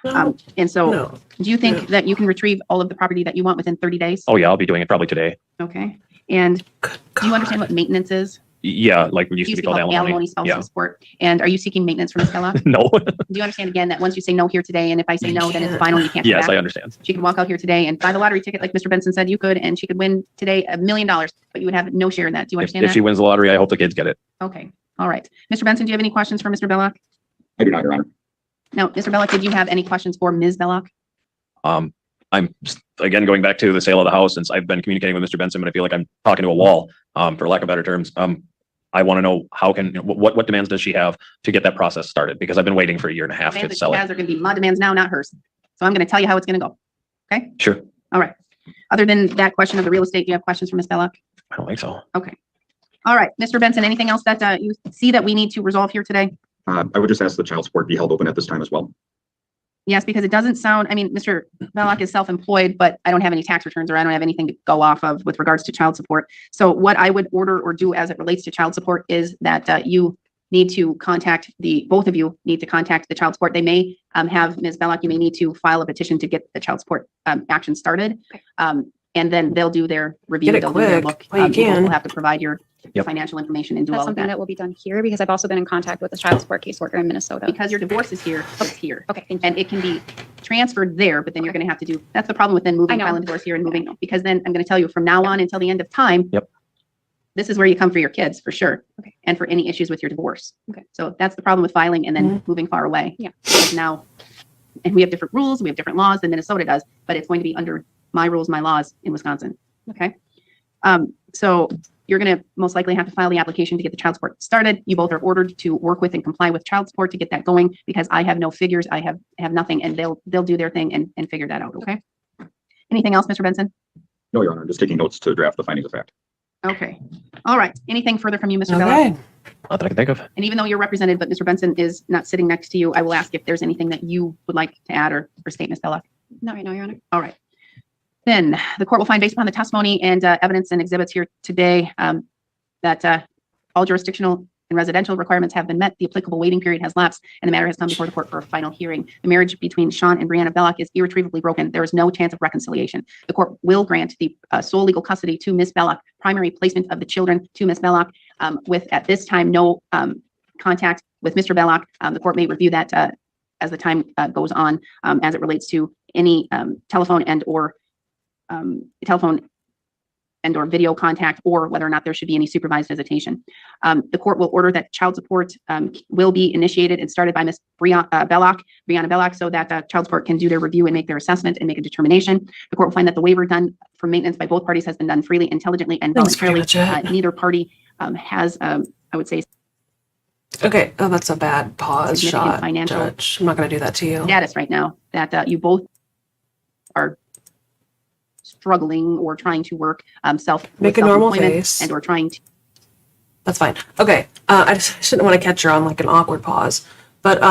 No, And so, no. do you think that you can retrieve all of the property that you want within 30 days? Oh yeah, I'll be doing it probably today. Okay. And do you understand what maintenance is? Yeah, like it It used to be called alimony. spousal Yeah. support. And are you seeking maintenance from Ms. Bellock? No. Do you understand again that once you say no here today, and if I say no, then it's final, you can't come Yes, back? I understand. She could walk out here today and buy the lottery ticket like Mr. Benson said you could, and she could win today $1 million, but you would have no share in that. Do you understand If she that? wins the lottery, I hope the kids get it. Okay. All right. Mr. Benson, do you have any questions for Mr. Bellock? I do not, Your Honor. Now, Mr. Bellock, did you have any questions for Ms. Bellock? I'm again going back to the sale of the house, since I've been communicating with Mr. Benson, but I feel like I'm talking to a wall, for lack of better terms. I want to know what demands does she have to get that process started? Because I've been waiting for a year and a half Demands to that she sell has it. are going to be my demands now, not hers. So I'm going to tell you how it's going to go. Okay? Sure. All right. Other than that question of the real estate, do you have questions for Ms. Bellock? I don't think so. Okay. All right. Mr. Benson, anything else that you see that we need to resolve here today? I would just ask the child support be held open at this time as well. Yes, because it doesn't sound, I mean, Mr. Bellock is self-employed, but I don't have any tax returns or I don't have anything to go off of with regards to child support. So what I would order or do as it relates to child support is that you need to contact both of you need to contact the child support. They may have, Ms. Bellock, you may need to file a petition to get the child support action started. And then they'll do their review. Get it They'll do their quick look. while you both can. will have to provide your Yep. financial information and do That's all of something that. that will be done here because I've also been in contact with the child support caseworker in Minnesota. Because your divorce is here, it's here. Okay, thank you. And it can be transferred there, but then you're going to have to do, that's the problem with then I moving, know. filing divorce here and moving, because then I'm going to tell you from now on until the end of time. Yep. This is where you come for your kids, for sure. Okay. And for any issues with your divorce. Okay. So that's the problem with filing and then moving far away. Yeah. Because now, and we have different rules, we have different laws than Minnesota does, but it's going to be under my rules, my laws in Wisconsin. Okay. So you're going to most likely have to file the application to get the child support started. You both are ordered to work with and comply with child support to get that going because I have no figures. I have nothing, and they'll do their thing and figure that out. Okay. Anything else, Mr. Benson? No, Your Honor, I'm just taking notes to draft the findings of fact. Okay. All right. Anything further from you, Mr. Bellock? Okay. Not that I can think of. And even though you're represented, but Mr. Benson is not sitting next to you, I will ask if there's anything that you would like to add or state, Ms. Bellock. Not right now, Your Honor. All right. Then the court will find based upon the testimony and evidence and exhibits here today that all jurisdictional and residential requirements have been met. The applicable waiting period has lapsed and the matter has come before the court for a final hearing. The marriage between Sean and Brianna Bellock is irretrievably broken. There is no chance of reconciliation. The court will grant the sole legal custody to Ms. Bellock, primary placement of the children to Ms. Bellock with at this time no contact with Mr. Bellock. The court may review that as the time goes on as it relates to any telephone and or video contact or whether or not there should be any supervised visitation. The court will order that child support will be initiated and started by Ms. Brianna Bellock, so that child support can do their review and make their assessment and make a determination. The court will find that the waiver done for maintenance by both parties has been done freely, intelligently, and Thanks very voluntarily. much. Neither party has, I would say, Okay. Oh, that's a bad pause significant shot, financial Judge. I'm not going to do that to you. status right now that you both are struggling or trying to work Make a normal self-employment face. and or trying to That's fine. Okay. I just shouldn't want to catch her on like an awkward pause. But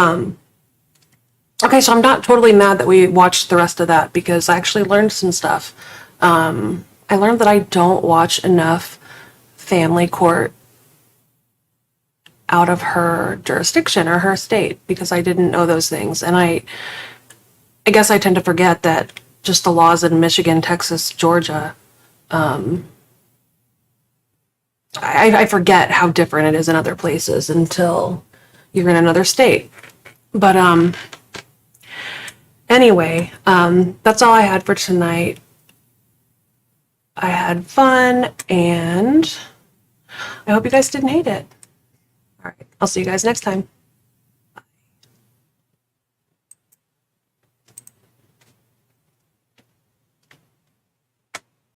okay, so I'm not totally mad that we watched the rest of that because I actually learned some stuff. I learned that I don't watch enough family court out of her jurisdiction or her state because I didn't know those things. And I guess I tend to forget that just the laws in Michigan, Texas, Georgia, I forget how different it is in other places until you're in another state. But anyway, that's all I had for tonight. I had fun and I hope you guys didn't hate it. All right, I'll see you guys next time.